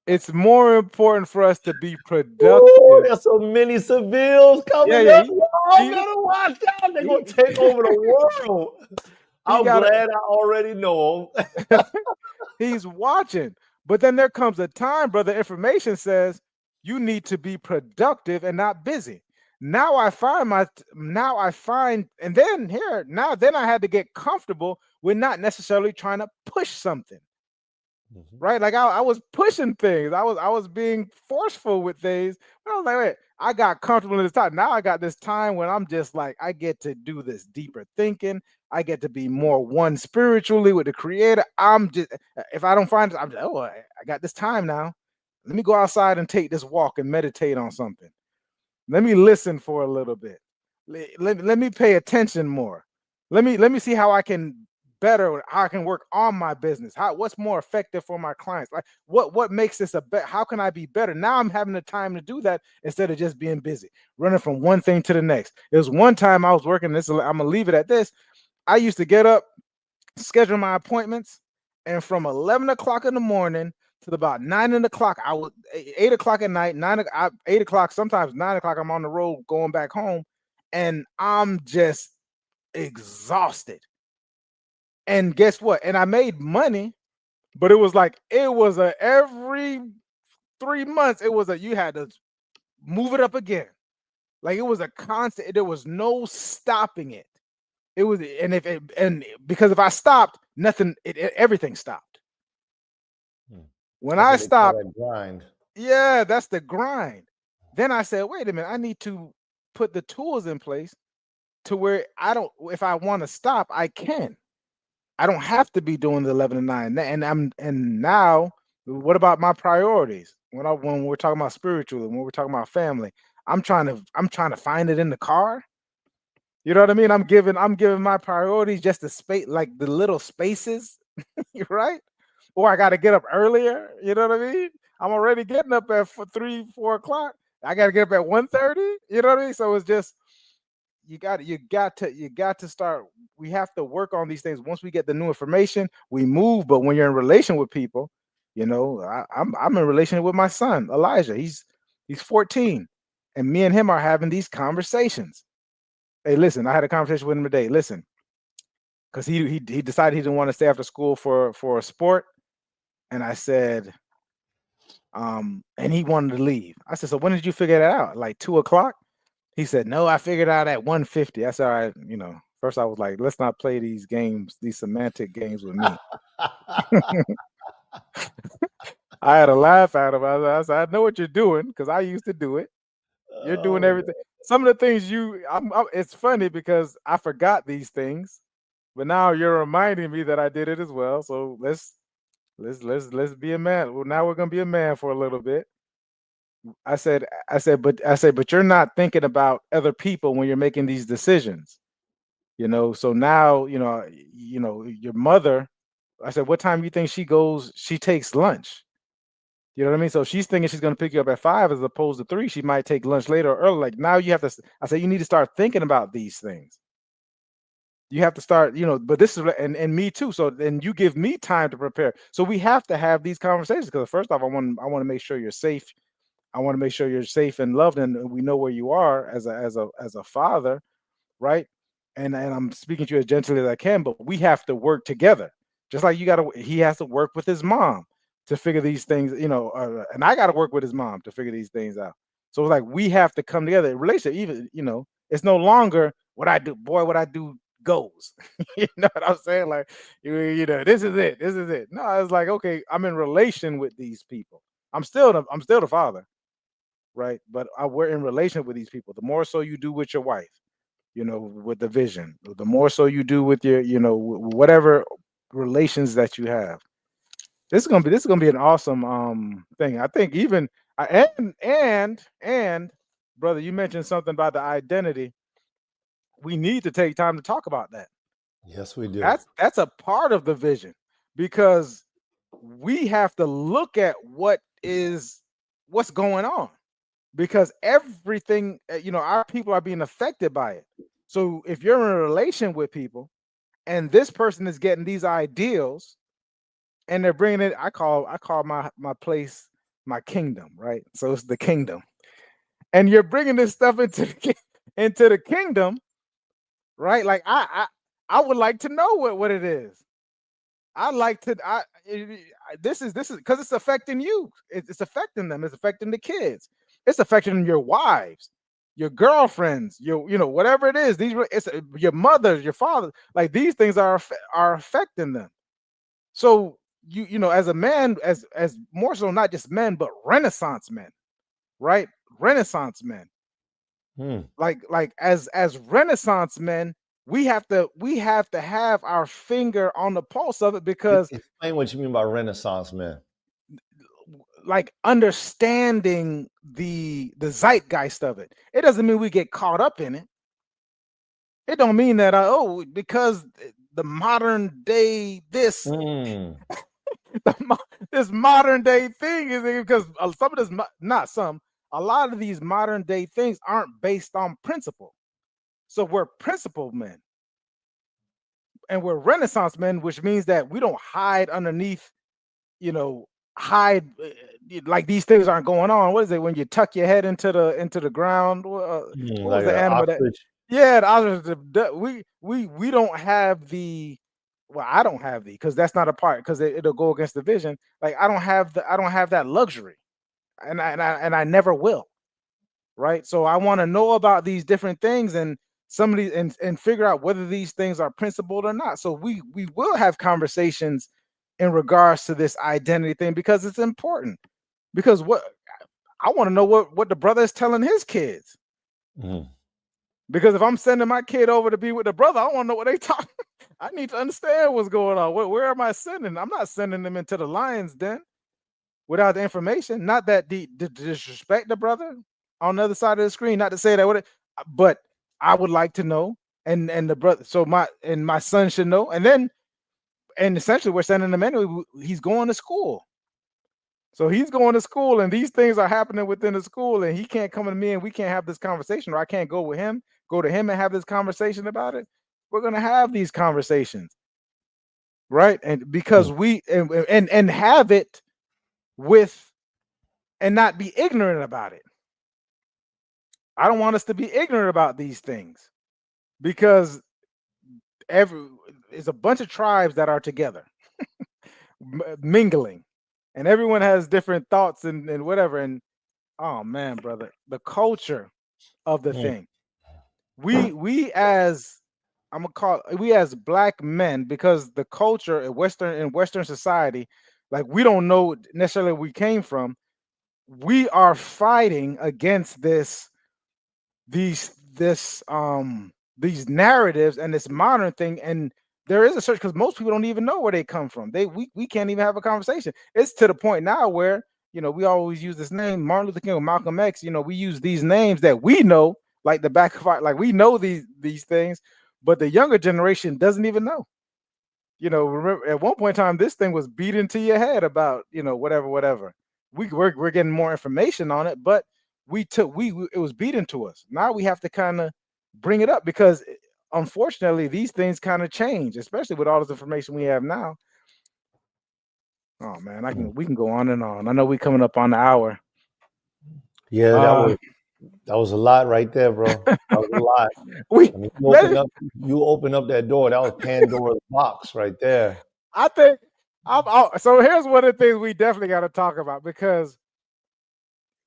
It's more important for us to be Ooh, productive. there's so many Sevilles Yeah, coming yeah. up. He Y'all he better watch out. They're he gonna take over the world. he I'm got it. glad I already know them. He's watching. But then there comes a time, brother, information says you need to be productive and not busy. Now I find, and then I had to get comfortable with not necessarily trying to push something, Mhm. right? Like, I was pushing things. I was being forceful with things. But I was like, wait, I got comfortable in this time. Now I got this time when I'm just like, I get to do this deeper thinking. I get to be more one spiritually with the creator. I'm just, if I don't find it, I'm just, oh, I got this time now. Let me go outside and take this walk and meditate on something. Let me listen for a little bit. Let me pay attention more. Let me see how I can how I can work on my business. What's more effective for my clients? Like, what makes this how can I be better? Now I'm having the time to do that instead of just being busy, running from one thing to the next. It was one time I was working this, I'm gonna leave it at this. I used to get up, schedule my appointments, and from 11 o'clock in the morning to about 9 o'clock, 8 o'clock at night, 8 o'clock, sometimes 9 o'clock, I'm on the road going back home, and I'm just exhausted. And guess what? And I made money, but it was a every 3 months, you had to move it up again. Like, it was a constant, there was no stopping it. It was, and because if I stopped, nothing, everything stopped. Hmm. When That's I what they call stopped, that grind. yeah, that's the grind. Then I said, wait a minute, I need to put the tools in place to where I don't, if I want to stop, I can. I don't have to be doing the 11 to 9. And now, what about my priorities? When we're talking about spiritual and when we're talking about family, I'm trying to find it in the car. You know what I mean? I'm giving my priorities just the space, like the little spaces, right? Or I got to get up earlier. You know what I mean? I'm already getting up at 3, 4 o'clock. I got to get up at 1:30. You know what I mean? So it's just you got to start. We have to work on these things. Once we get the new information, we move. But when you're in relation with people, I'm in relation with my son Elijah. He's 14, and me and him are having these conversations. Hey, listen, I had a conversation with him today. Listen, because he decided he didn't want to stay after school for a sport, and I said, and he wanted to leave. I said, so when did you figure that out? Like 2 o'clock? He said, no, I figured out at 1:50. I said, all right, first I was like, let's not play these games, these semantic games with me. I had a laugh at him. I said, I know what you're doing because I used to do it. You're doing Oh, everything. Some of the things it's funny because I forgot these things, but now you're reminding me that I did it as well. So let's be a man. Well, now we're gonna be a man for a little bit. But you're not thinking about other people when you're making these decisions. So now your mother. I said, what time do you think she takes lunch? You know what I mean? So she's thinking she's going to pick you up at 5 as opposed to 3. She might take lunch later or early. Like now you have to. I said you need to start thinking about these things. You have to start, but this is, and me too. So then you give me time to prepare. So we have to have these conversations because first off, I want to make sure you're safe. I want to make sure you're safe and loved, and we know where you are as a father, right? And I'm speaking to you as gently as I can, but we have to work together. Just like he has to work with his mom to figure these things, and I got to work with his mom to figure these things out. So it's like we have to come together. Relationship, even it's no longer what I do, boy. What I do goes. You know what I'm saying? Like this is it. This is it. No, it's like okay, I'm in relation with these people. I'm still the father, right? But we're in relation with these people. The more so you do with your wife, with the vision, the more so you do with your, whatever relations that you have. This is gonna be an awesome thing. I think even and brother, you mentioned something about the identity. We need to take time to talk about that. yes, we do. That's a part of the vision because we have to look at what's going on because everything our people are being affected by it. So if you're in a relation with people and this person is getting these ideals and they're bringing it, I call my place my kingdom, right? So it's the kingdom, and you're bringing this stuff into the kingdom, right? Like I would like to know what it is. I like to. This is because it's affecting you. It's affecting them. It's affecting the kids. It's affecting your wives, your girlfriends, whatever it is. It's your mothers, your father. Like these things are affecting them. So as a man, as more so not just men, but Renaissance men, right? Renaissance men, Hmm. like as Renaissance men, we have to have our finger on the pulse of it because Explain what you mean by Renaissance man. like understanding the zeitgeist of it. It doesn't mean we get caught up in it. It don't mean that because the modern day Mm. this modern day thing is because some of this not some a lot of these modern day things aren't based on principle. So we're principle men and we're Renaissance men, which means that we don't hide underneath you know, hide like these things aren't going on. What is it when you tuck your head into the ground? Mm, What was like the an animal that? ostrich. Yeah, the ostrich. We don't have the. Well, I don't have the because that's not a part because it'll go against the vision. Like I don't have that luxury, and I never will. Right. So I want to know about these different things, and some of these and figure out whether these things are principled or not. So we will have conversations in regards to this identity thing because it's important. Because what I want to know what the brother is telling his kids. Mm. Because if I'm sending my kid over to be with the brother, I want to know what they talk. I need to understand what's going on. Where am I sending? I'm not sending them into the lion's den without the information. Not that to disrespect the brother on the other side of the screen. Not to say that, but I would like to know, and the brother. So my son should know, and essentially we're sending him anyway. He's going to school. So he's going to school, and these things are happening within the school, and he can't come to me, and we can't have this conversation, or I can't go to him and have this conversation about it. We're gonna have these conversations, right? And because Mm. we and have it with and not be ignorant about it. I don't want us to be ignorant about these things because every it's a bunch of tribes that are together mingling, and everyone has different thoughts and whatever. And oh man, brother, the culture of the Mm. thing. We as I'm gonna call we as black men, because the culture in Western society, like we don't know necessarily where we came from. We are fighting against these this these narratives and this modern thing. And there is a search because most people don't even know where they come from. We can't even have a conversation. It's to the point now where we always use this name Martin Luther King or Malcolm X. We use these names that we know like the back of our, like we know these things, but the younger generation doesn't even know. Remember at one point in time, this thing was beat into your head about whatever. We're getting more information on it, but it was beat into us. Now we have to kind of bring it up because unfortunately these things kind of change, especially with all this information we have now. Oh man, Mm. we can go on and on. I know we coming up on the hour. Yeah, Uh that was a lot right there, bro. That was a lot. we I mean, maybe you open up that door. That was Pandora's box right there. I think so here's one of the things we definitely got to talk about because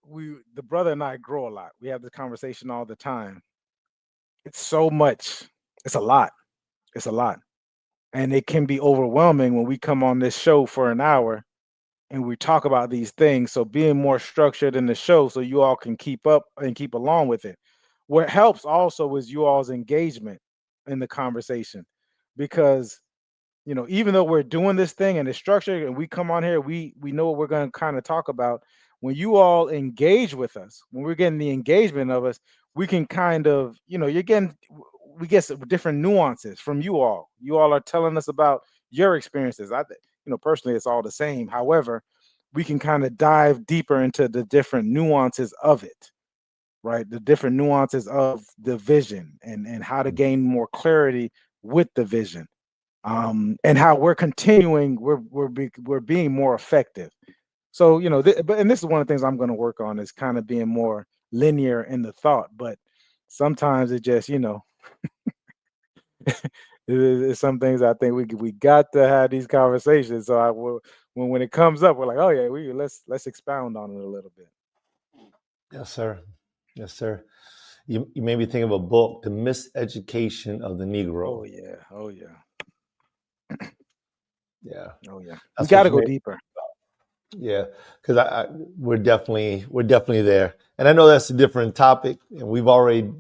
the brother and I grow a lot. We have this conversation all the time. It's so much. It's a lot. It's a lot. And it can be overwhelming when we come on this show for an hour and we talk about these things. So being more structured in the show so you all can keep up and keep along with it. What helps also is you all's engagement in the conversation because even though we're doing this thing and it's structured and we come on here, we know what we're going to kind of talk about. When you all engage with us, when we're getting the engagement of us, we can kind of, we get some different nuances from you all. You all are telling us about your experiences. Personally, it's all the same. However, we can kind of dive deeper into the different nuances of it, right? The different nuances of the vision and how to gain more clarity with the vision, and how we're continuing, we're being more effective. So and this is one of the things I'm going to work on is kind of being more linear in the thought, but sometimes it just it's some things I think we got to have these conversations. So I will when it comes up, we're like, oh yeah, let's expound on it a little bit. Yes, sir. Yes, sir. You made me think of a book, The Miseducation of the Oh Negro. yeah, oh yeah, Yeah, oh yeah. We that's got what to you go made. deeper. Yeah, because we're definitely there, and I know that's a different topic, and we already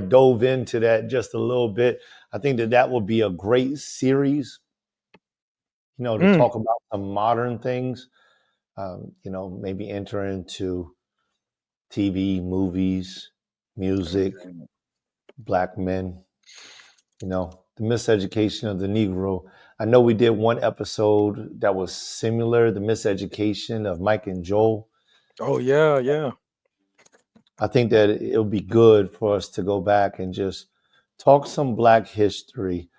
dove into that just a little bit. I think that will be a great series, to Mm. talk about some modern things. Maybe enter into TV, movies, music, black men. The miseducation of the Negro. I know we did one episode that was similar, the miseducation of Mike and Joel. Oh yeah, yeah. I think that it'll be good for us to go back and just talk some Black history.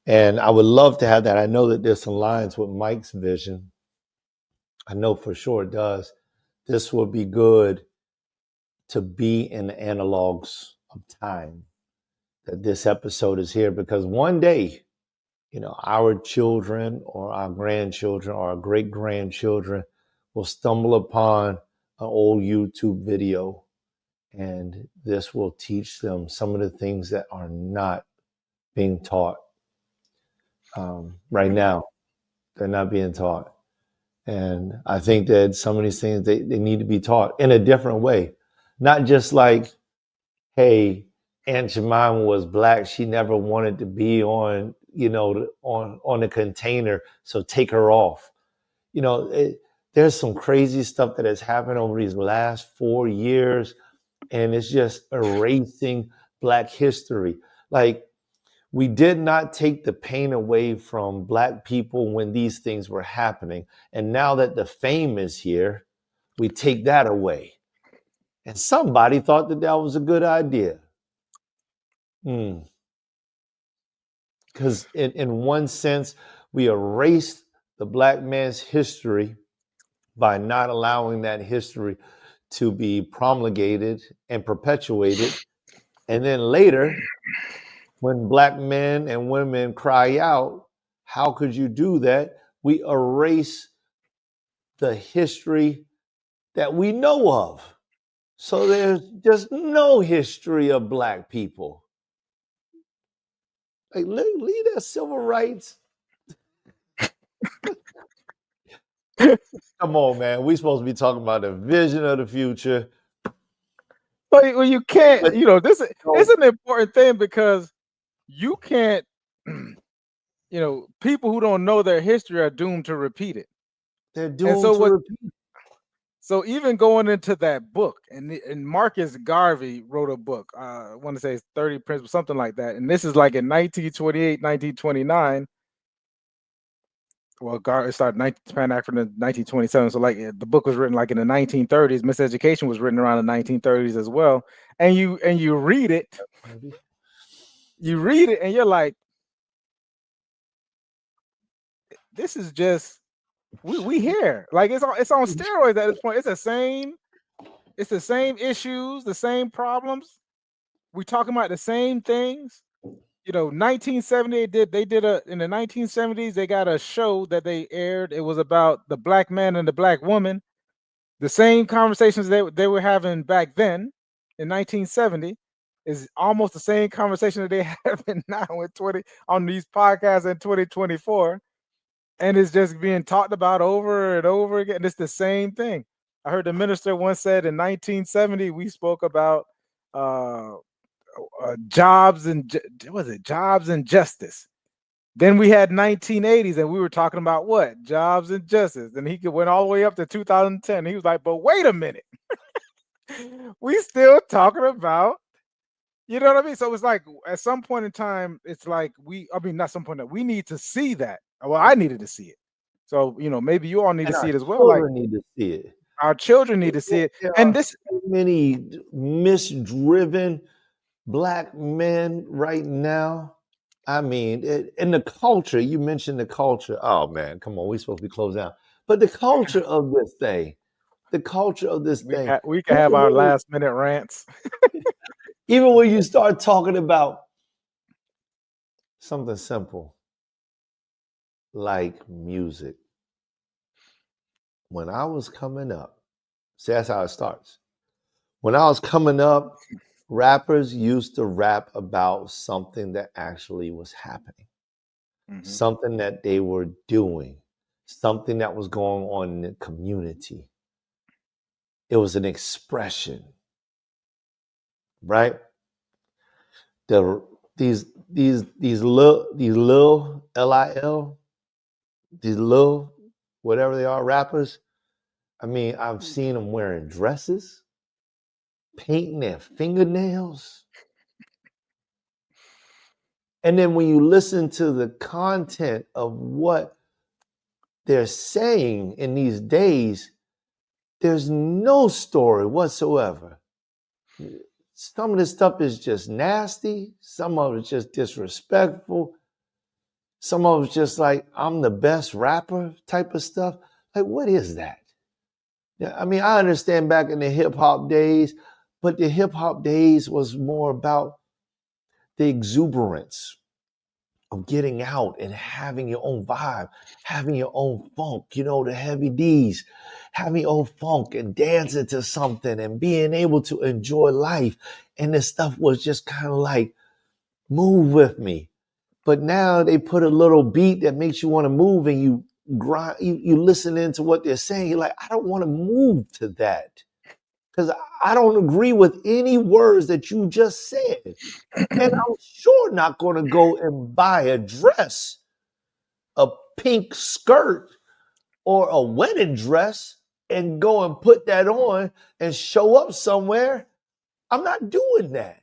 And I would love to have that. I know that there's some lines with Mike's vision. I know for sure it does. This will be good to be in the analogs of time that this episode is here because one day, our children or our grandchildren or our great grandchildren will stumble upon an old YouTube video and this will teach them some of the things that are not being taught right now. They're not being taught. And I think that some of these things, they need to be taught in a different way. Not just like, hey, Aunt Jemima was black. She never wanted to be on, on the container. So take her off. There's some crazy stuff that has happened over these last 4 years, and it's just erasing Black history. Like, we did not take the pain away from Black people when these things were happening. And now that the fame is here, we take that away. And somebody thought that was a good idea. Because in one sense, we erased the Black man's history by not allowing that history to be promulgated and perpetuated. And then later, when Black men and women cry out, how could you do that? We erase the history that we know of. So there's just no history of Black people. Like, leave that civil rights. Come on, man. We're supposed to be talking about the vision of the future. Well, you can't, this is an important thing, because you can't, people who don't know their history are doomed to repeat it. They're doomed to repeat. So even going into that book, and Marcus Garvey wrote a book, I want to say it's 30 Principles, something like that. And this is like in 1928, 1929. Well, it started Pan African in 1927. So like the book was written like in the 1930s. Miseducation was written around the 1930s as well. And you read it, and you're like, this is just we here. Like it's on steroids at this point. It's the same issues, the same problems. We talking about the same things. 1970 they did in the 1970s, they got a show that they aired. It was about the Black man and the Black woman. The same conversations they were having back then in 1970 is almost the same conversation that they having now on these podcasts in 2024. And it's just being talked about over and over again. It's the same thing. I heard the minister once said in 1970 we spoke about jobs and justice. Then we had 1980s, and we were talking about what? Jobs and justice. And he went all the way up to 2010. He was like, but wait a minute. We still talking about, you know what I mean? So it's like at some point in time, it's like not some point that we need to see that. Well, I needed to see it. So, maybe you all need to see it as well. Like, need to see it. Our children need to see it. And this so many misdriven Black men right now. I mean, in the culture, you mentioned the culture. Oh man, come on, we're supposed to be closed down. But the culture of this thing, we can have our last minute rants. Even when you start talking about something simple like music. When I was coming up, see, that's how it starts. When I was coming up, rappers used to rap about something that actually was happening, something that they were doing, something that was going on in the community. It was an expression, right? These little LIL, these little whatever they are, rappers. I mean, I've seen them wearing dresses, painting their fingernails. And then when you listen to the content of what they're saying in these days, there's no story whatsoever. Some of this stuff is just nasty. Some of it's just disrespectful. Some of it's just like, I'm the best rapper type of stuff. Like, what is that? Yeah, I mean, I understand back in the hip hop days, but the hip hop days was more about the exuberance. of getting out and having your own vibe, having your own funk, the heavy D's, having your own funk and dancing to something and being able to enjoy life. And this stuff was just kind of like, move with me. But now they put a little beat that makes you want to move, and you grind, you listen into what they're saying. You're like, I don't want to move to that because I don't agree with any words that you just said. And I'm sure not going to go and buy a dress, a pink skirt, or a wedding dress and go and put that on and show up somewhere. I'm not doing that.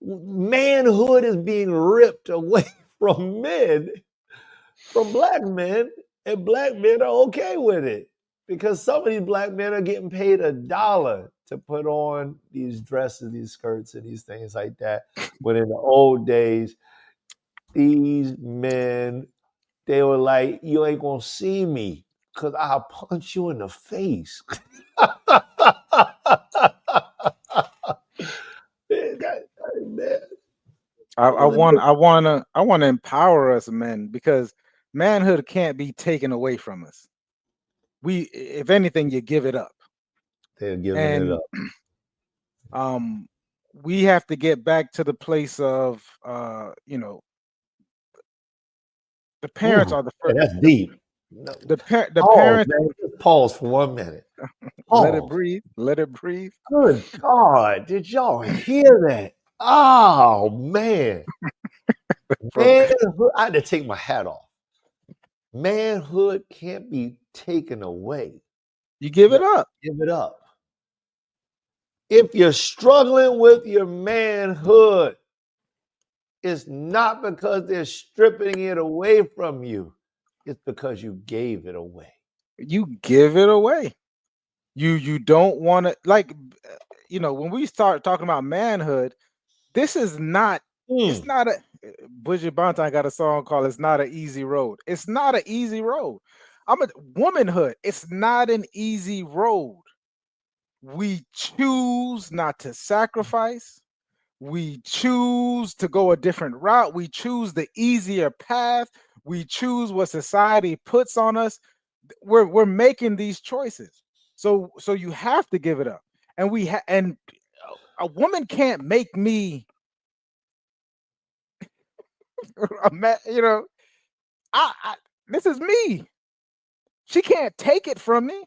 Manhood is being ripped away from men, from black men, and black men are okay with it because some of these black men are getting paid $1 to put on these dresses, these skirts, and these things like that. But in the old days, these men, they were like, you ain't gonna see me because I'll punch you in the face. Man. I want to empower us men, because manhood can't be taken away from us. If anything, you give it up. They're giving it And up. we have to get back to the place of the parents are the first. That's deep. The Pause, parents. man. Just pause for 1 minute. Let it Pause. breathe. Let it breathe. Good God. Did y'all hear that? Oh, man. Manhood, I had to take my hat off. Manhood can't be taken away. You give it up. Give it up. If you're struggling with your manhood, it's not because they're stripping it away from you. It's because you gave it away. You give it away. You don't want to, like, when we start talking about manhood, this is not. It's not a. Buju Banton got a song called "It's Not an Easy Road." It's not an easy road. I'm a womanhood. It's not an easy road. We choose not to sacrifice. We choose to go a different route. We choose the easier path. We choose what society puts on us. We're making these choices. So you have to give it up. And and a woman can't make me I this is me. She can't take it from me.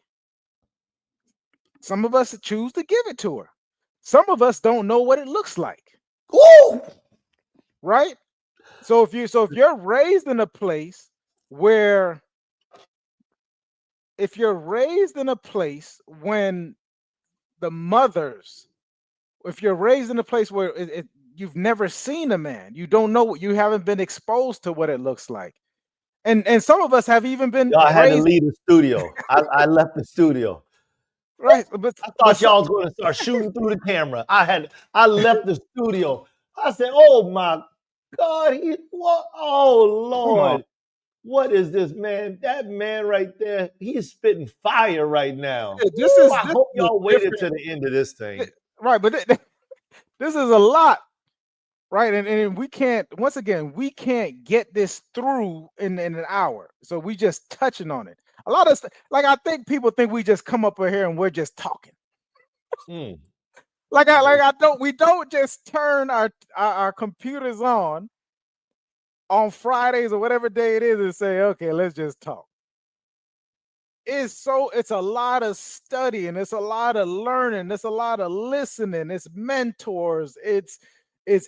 Some of us choose to give it to her. Some of us don't know what it looks like. Woo! Right? So if you're raised in a place where when the mothers, if you're raised in a place where you've never seen a man, you don't know, you haven't been exposed to what it looks like. And some of us have even been Y'all had to raised. leave the studio. I left the studio. Right. I thought y'all was going to start shooting through the camera. I left the studio. I said, "Oh my God, what? Oh Lord, what is this man? That man right there, he's spitting fire right now." This I hope is y'all waited to the end of this thing. Right, but this is a lot, right? And we can't. Once again, we can't get this through in an hour. So we just touching on it. A lot of like, I think people think we just come up here and we're just talking. We don't just turn our computers on Fridays or whatever day it is and say, okay, let's just talk. It's a lot of studying, it's a lot of learning, it's a lot of listening, it's mentors, it's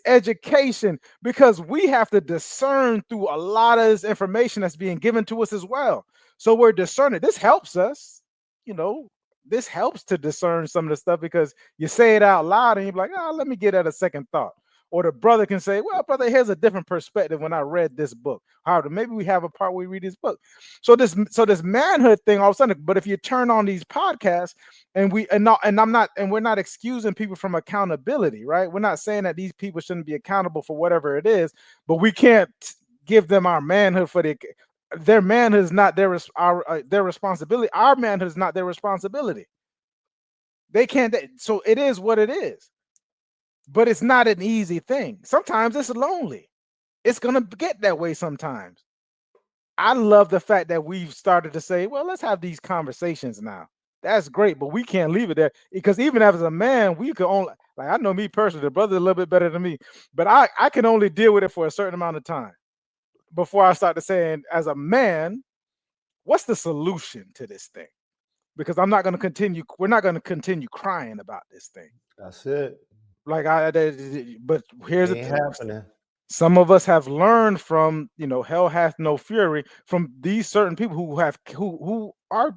education, because we have to discern through a lot of this information that's being given to us as well. So we're discerning. This helps us, this helps to discern some of the stuff, because you say it out loud and you're like, let me get at a second thought. Or the brother can say, well, brother, here's a different perspective when I read this book. However, maybe we have a part where we read this book. So this manhood thing all of a sudden, but if you turn on these podcasts and we're not excusing people from accountability, right? We're not saying that these people shouldn't be accountable for whatever it is, but we can't give them our manhood for their manhood is not their responsibility. Our manhood is not their responsibility. They can't. So it is what it is. But it's not an easy thing. Sometimes it's lonely. It's gonna get that way sometimes. I love the fact that we've started to say, well, let's have these conversations now. That's great, but we can't leave it there because even as a man, we could only, like, I know me personally, the brother's a little bit better than me, but I can only deal with it for a certain amount of time before I start to saying, as a man, what's the solution to this thing? Because I'm not going to continue. We're not going to continue crying about this thing. That's it. Like but here's the Ain't thing. happening. Some of us have learned from, hell hath no fury, from these certain people who are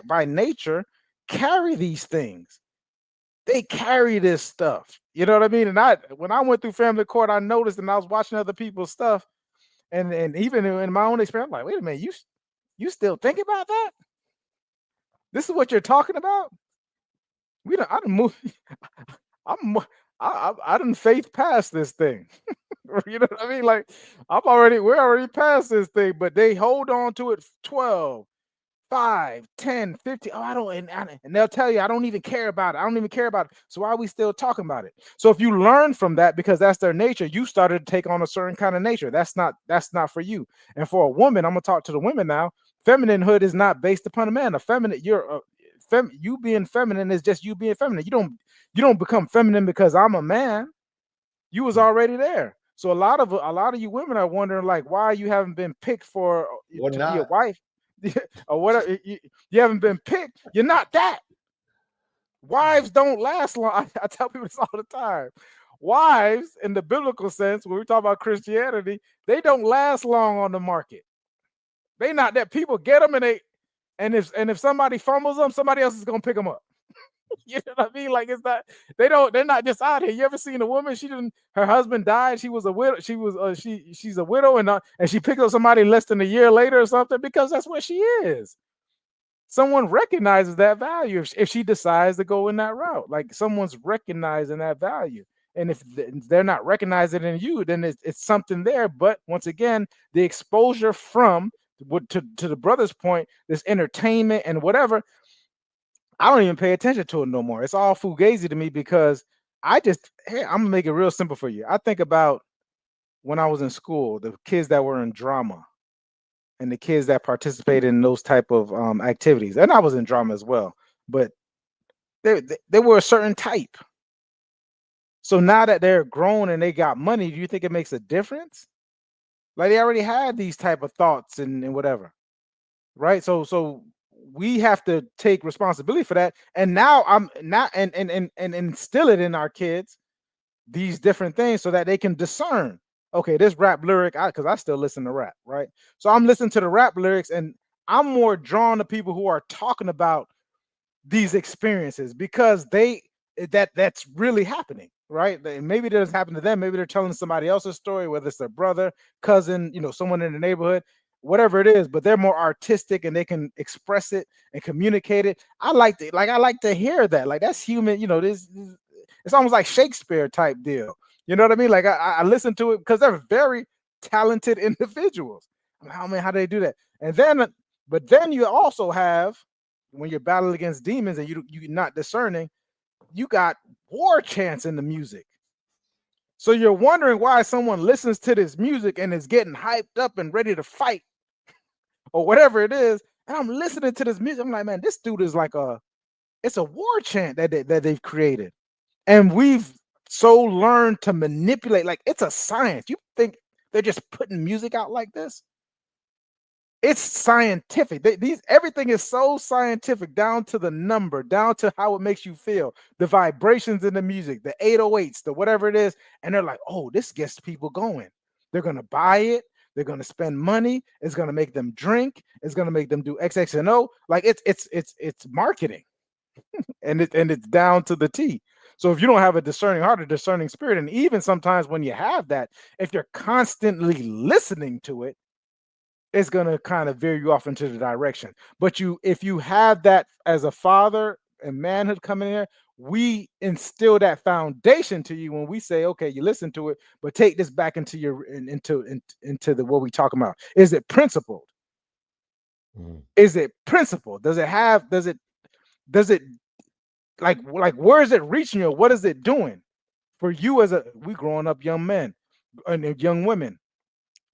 by nature carry these things. They carry this stuff. You know what I mean? And when I went through family court, I noticed, and I was watching other people's stuff, and even in my own experience, I'm like, wait a minute, you still think about that? This is what you're talking about? We don't. I done move. I'm. I didn't faith past this thing. You know what I mean? Like we're already past this thing, but they hold on to it 12, 5, 10, 50. Oh, I don't, and they'll tell you, I don't even care about it. I don't even care about it. So why are we still talking about it? So if you learn from that, because that's their nature, you started to take on a certain kind of nature. That's not for you. And for a woman, I'm gonna talk to the women now. Femininehood is not based upon a man. A feminine, you being feminine is just you being feminine. You don't become feminine because I'm a man. You was already there. So a lot of you women are wondering, like, why you haven't been picked Or to be a not. wife or whatever. You haven't been picked. You're not that. Wives don't last long. I tell people this all the time. Wives, in the biblical sense, when we talk about Christianity, they don't last long on the market. They not that. People get them, and if somebody fumbles them, somebody else is gonna pick them up. You know what I mean? Like, it's not, they're not just out here. You ever seen a woman? Her husband died. She was a widow. She's a widow, and she picked up somebody less than a year later or something, because that's what she is. Someone recognizes that value if she decides to go in that route. Like, someone's recognizing that value. And if they're not recognizing it in you, then it's something there. But once again, the exposure from to the brother's point, this entertainment and whatever, I don't even pay attention to it no more. It's all fugazi to me, because I'm gonna make it real simple for you. I think about when I was in school, the kids that were in drama and the kids that participated in those type of activities, and I was in drama as well, but they were a certain type. So now that they're grown and they got money, do you think it makes a difference? Like, they already had these type of thoughts and whatever, right? So we have to take responsibility for that. And now I'm not and instill it in our kids, these different things, so that they can discern. Okay, this rap lyric, because I still listen to rap, right? So I'm listening to the rap lyrics, and I'm more drawn to people who are talking about these experiences, because that's really happening, right? Maybe it doesn't happen to them. Maybe they're telling somebody else's story, whether it's their brother, cousin, someone in the neighborhood, whatever it is. But they're more artistic and they can express it and communicate it. I like to hear that. Like, that's human. This it's almost like Shakespeare type deal. You know what I mean? Like, I listen to it because they're very talented individuals. I mean, how do they do that? But then you also have, when you're battling against demons and you're not discerning, you got war chants in the music. So you're wondering why someone listens to this music and is getting hyped up and ready to fight or whatever it is. And I'm listening to this music. I'm like, man, this dude is like it's a war chant that they've created. And we've so learned to manipulate. Like, it's a science. You think they're just putting music out like this? It's scientific. Everything is so scientific, down to the number, down to how it makes you feel, the vibrations in the music, the 808s, the whatever it is. And they're like, oh, this gets people going. They're gonna buy it. They're gonna spend money. It's gonna make them drink. It's gonna make them do X, X, and O. Like, it's marketing, and it's down to the T. So if you don't have a discerning heart, a discerning spirit, and even sometimes when you have that, if you're constantly listening to it, it's going to kind of veer you off into the direction. But if you have that as a father and manhood coming in here, we instill that foundation to you when we say, okay, you listen to it, but take this back into the what we talking about. Is it principled? Is it principled? Does it like where is it reaching you? What is it doing for you we growing up young men? and young women.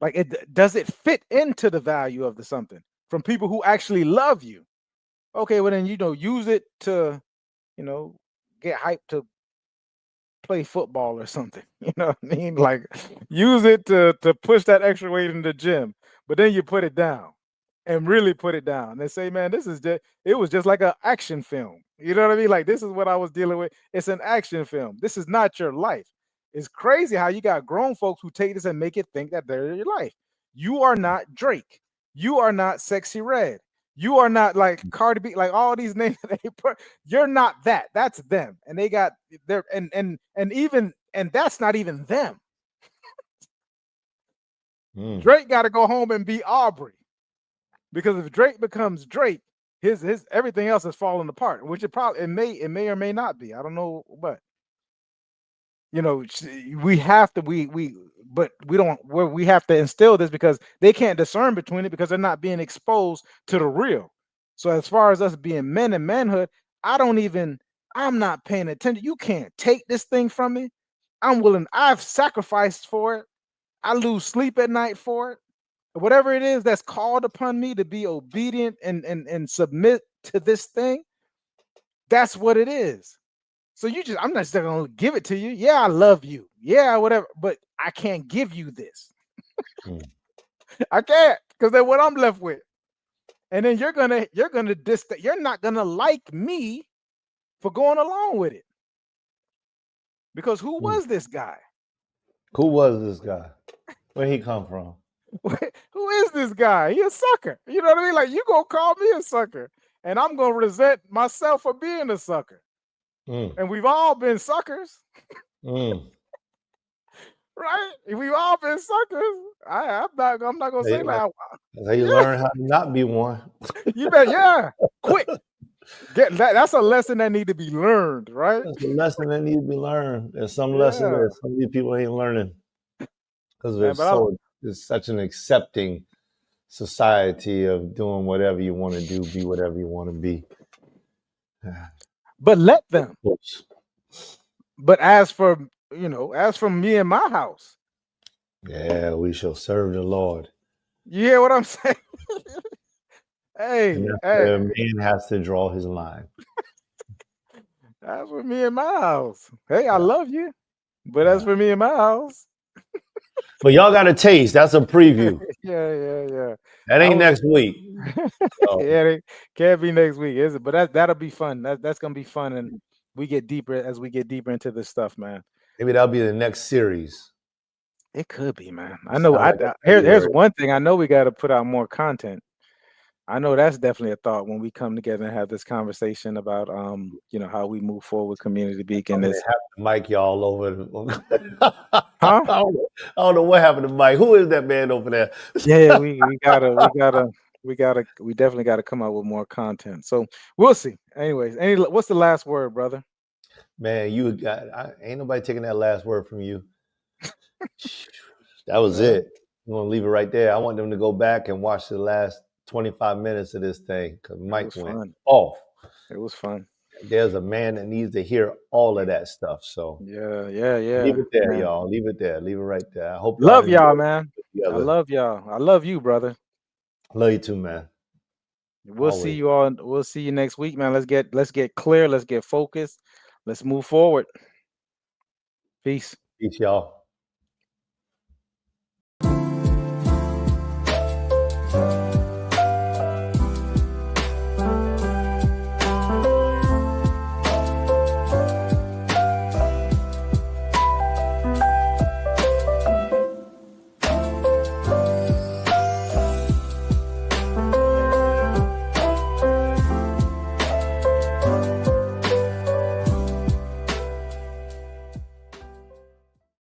Like, does it fit into the value of the something from people who actually love you? Okay, well then use it to get hyped to play football or something. You know what I mean? Like, use it to push that extra weight in the gym, but then you put it down and really put it down. They say, man, this is just it was just like an action film. You know what I mean? Like, this is what I was dealing with. It's an action film. This is not your life. It's crazy how you got grown folks who take this and make it think that they're your life. You are not Drake. You are not Sexy Red. You are not like Cardi B, like all these names that they put. You're not that. That's them. And they got their and that's not even them. Drake got to go home and be Aubrey. Because if Drake becomes Drake, his everything else is falling apart, which it may or may not be. I don't know, but we have to but we have to instill this because they can't discern between it because they're not being exposed to the real. So as far as us being men and manhood, I'm not paying attention. You can't take this thing from me. I've sacrificed for it. I lose sleep at night for it. Whatever it is that's called upon me to be obedient and submit to this thing, that's what it is. So I'm not just gonna give it to you. Yeah, I love you. Yeah, whatever. But I can't give you this. I can't, because then what I'm left with. And then you're not gonna like me for going along with it. Because who was this guy? Who was this guy? Where'd he come from? Who is this guy? He a sucker. You know what I mean? Like, you gonna call me a sucker, and I'm gonna resent myself for being a sucker. And we've all been suckers. Right? We've all been suckers. I'm not gonna say that. That's how you learn how to not be one. You bet, yeah. Quick. That's a lesson that need to be learned, right? That's a lesson that needs to be learned. There's some lessons that some of these people ain't learning. Because it's such an accepting society of doing whatever you want to do, be whatever you want to be. But let them. But as for me and my house, yeah, we shall serve the Lord. You hear what I'm saying? Hey, man has to draw his line. That's for me and my house. Hey, I love you, but that's for me and my house. But y'all got a taste. That's a preview. Yeah. That ain't next week. Yeah, it can't be next week, is it? But that'll be fun. That's gonna be fun, and we get deeper into this stuff, man. Maybe that'll be the next series. It could be, man. I know. Here's one thing. I know we got to put out more content. I know that's definitely a thought when we come together and have this conversation about how we move forward with Community Beacon. Have to mic y'all over. Huh? I don't know what happened to Mike. Who is that man over there? Yeah, we definitely gotta come out with more content. So we'll see. Anyways, what's the last word, brother? Man, ain't nobody taking that last word from you. That was it. I'm gonna leave it right there. I want them to go back and watch the last 25 minutes of this thing because Mike went off. It was fun. There's a man that needs to hear all of that stuff. So yeah. Leave it there, y'all. Leave it there. Leave it right there. I hope love y'all, man. I love y'all. I love you, brother. Love you too, man. We'll see you all. We'll see you next week, man. Let's get clear. Let's get focused. Let's move forward. Peace. Peace, y'all.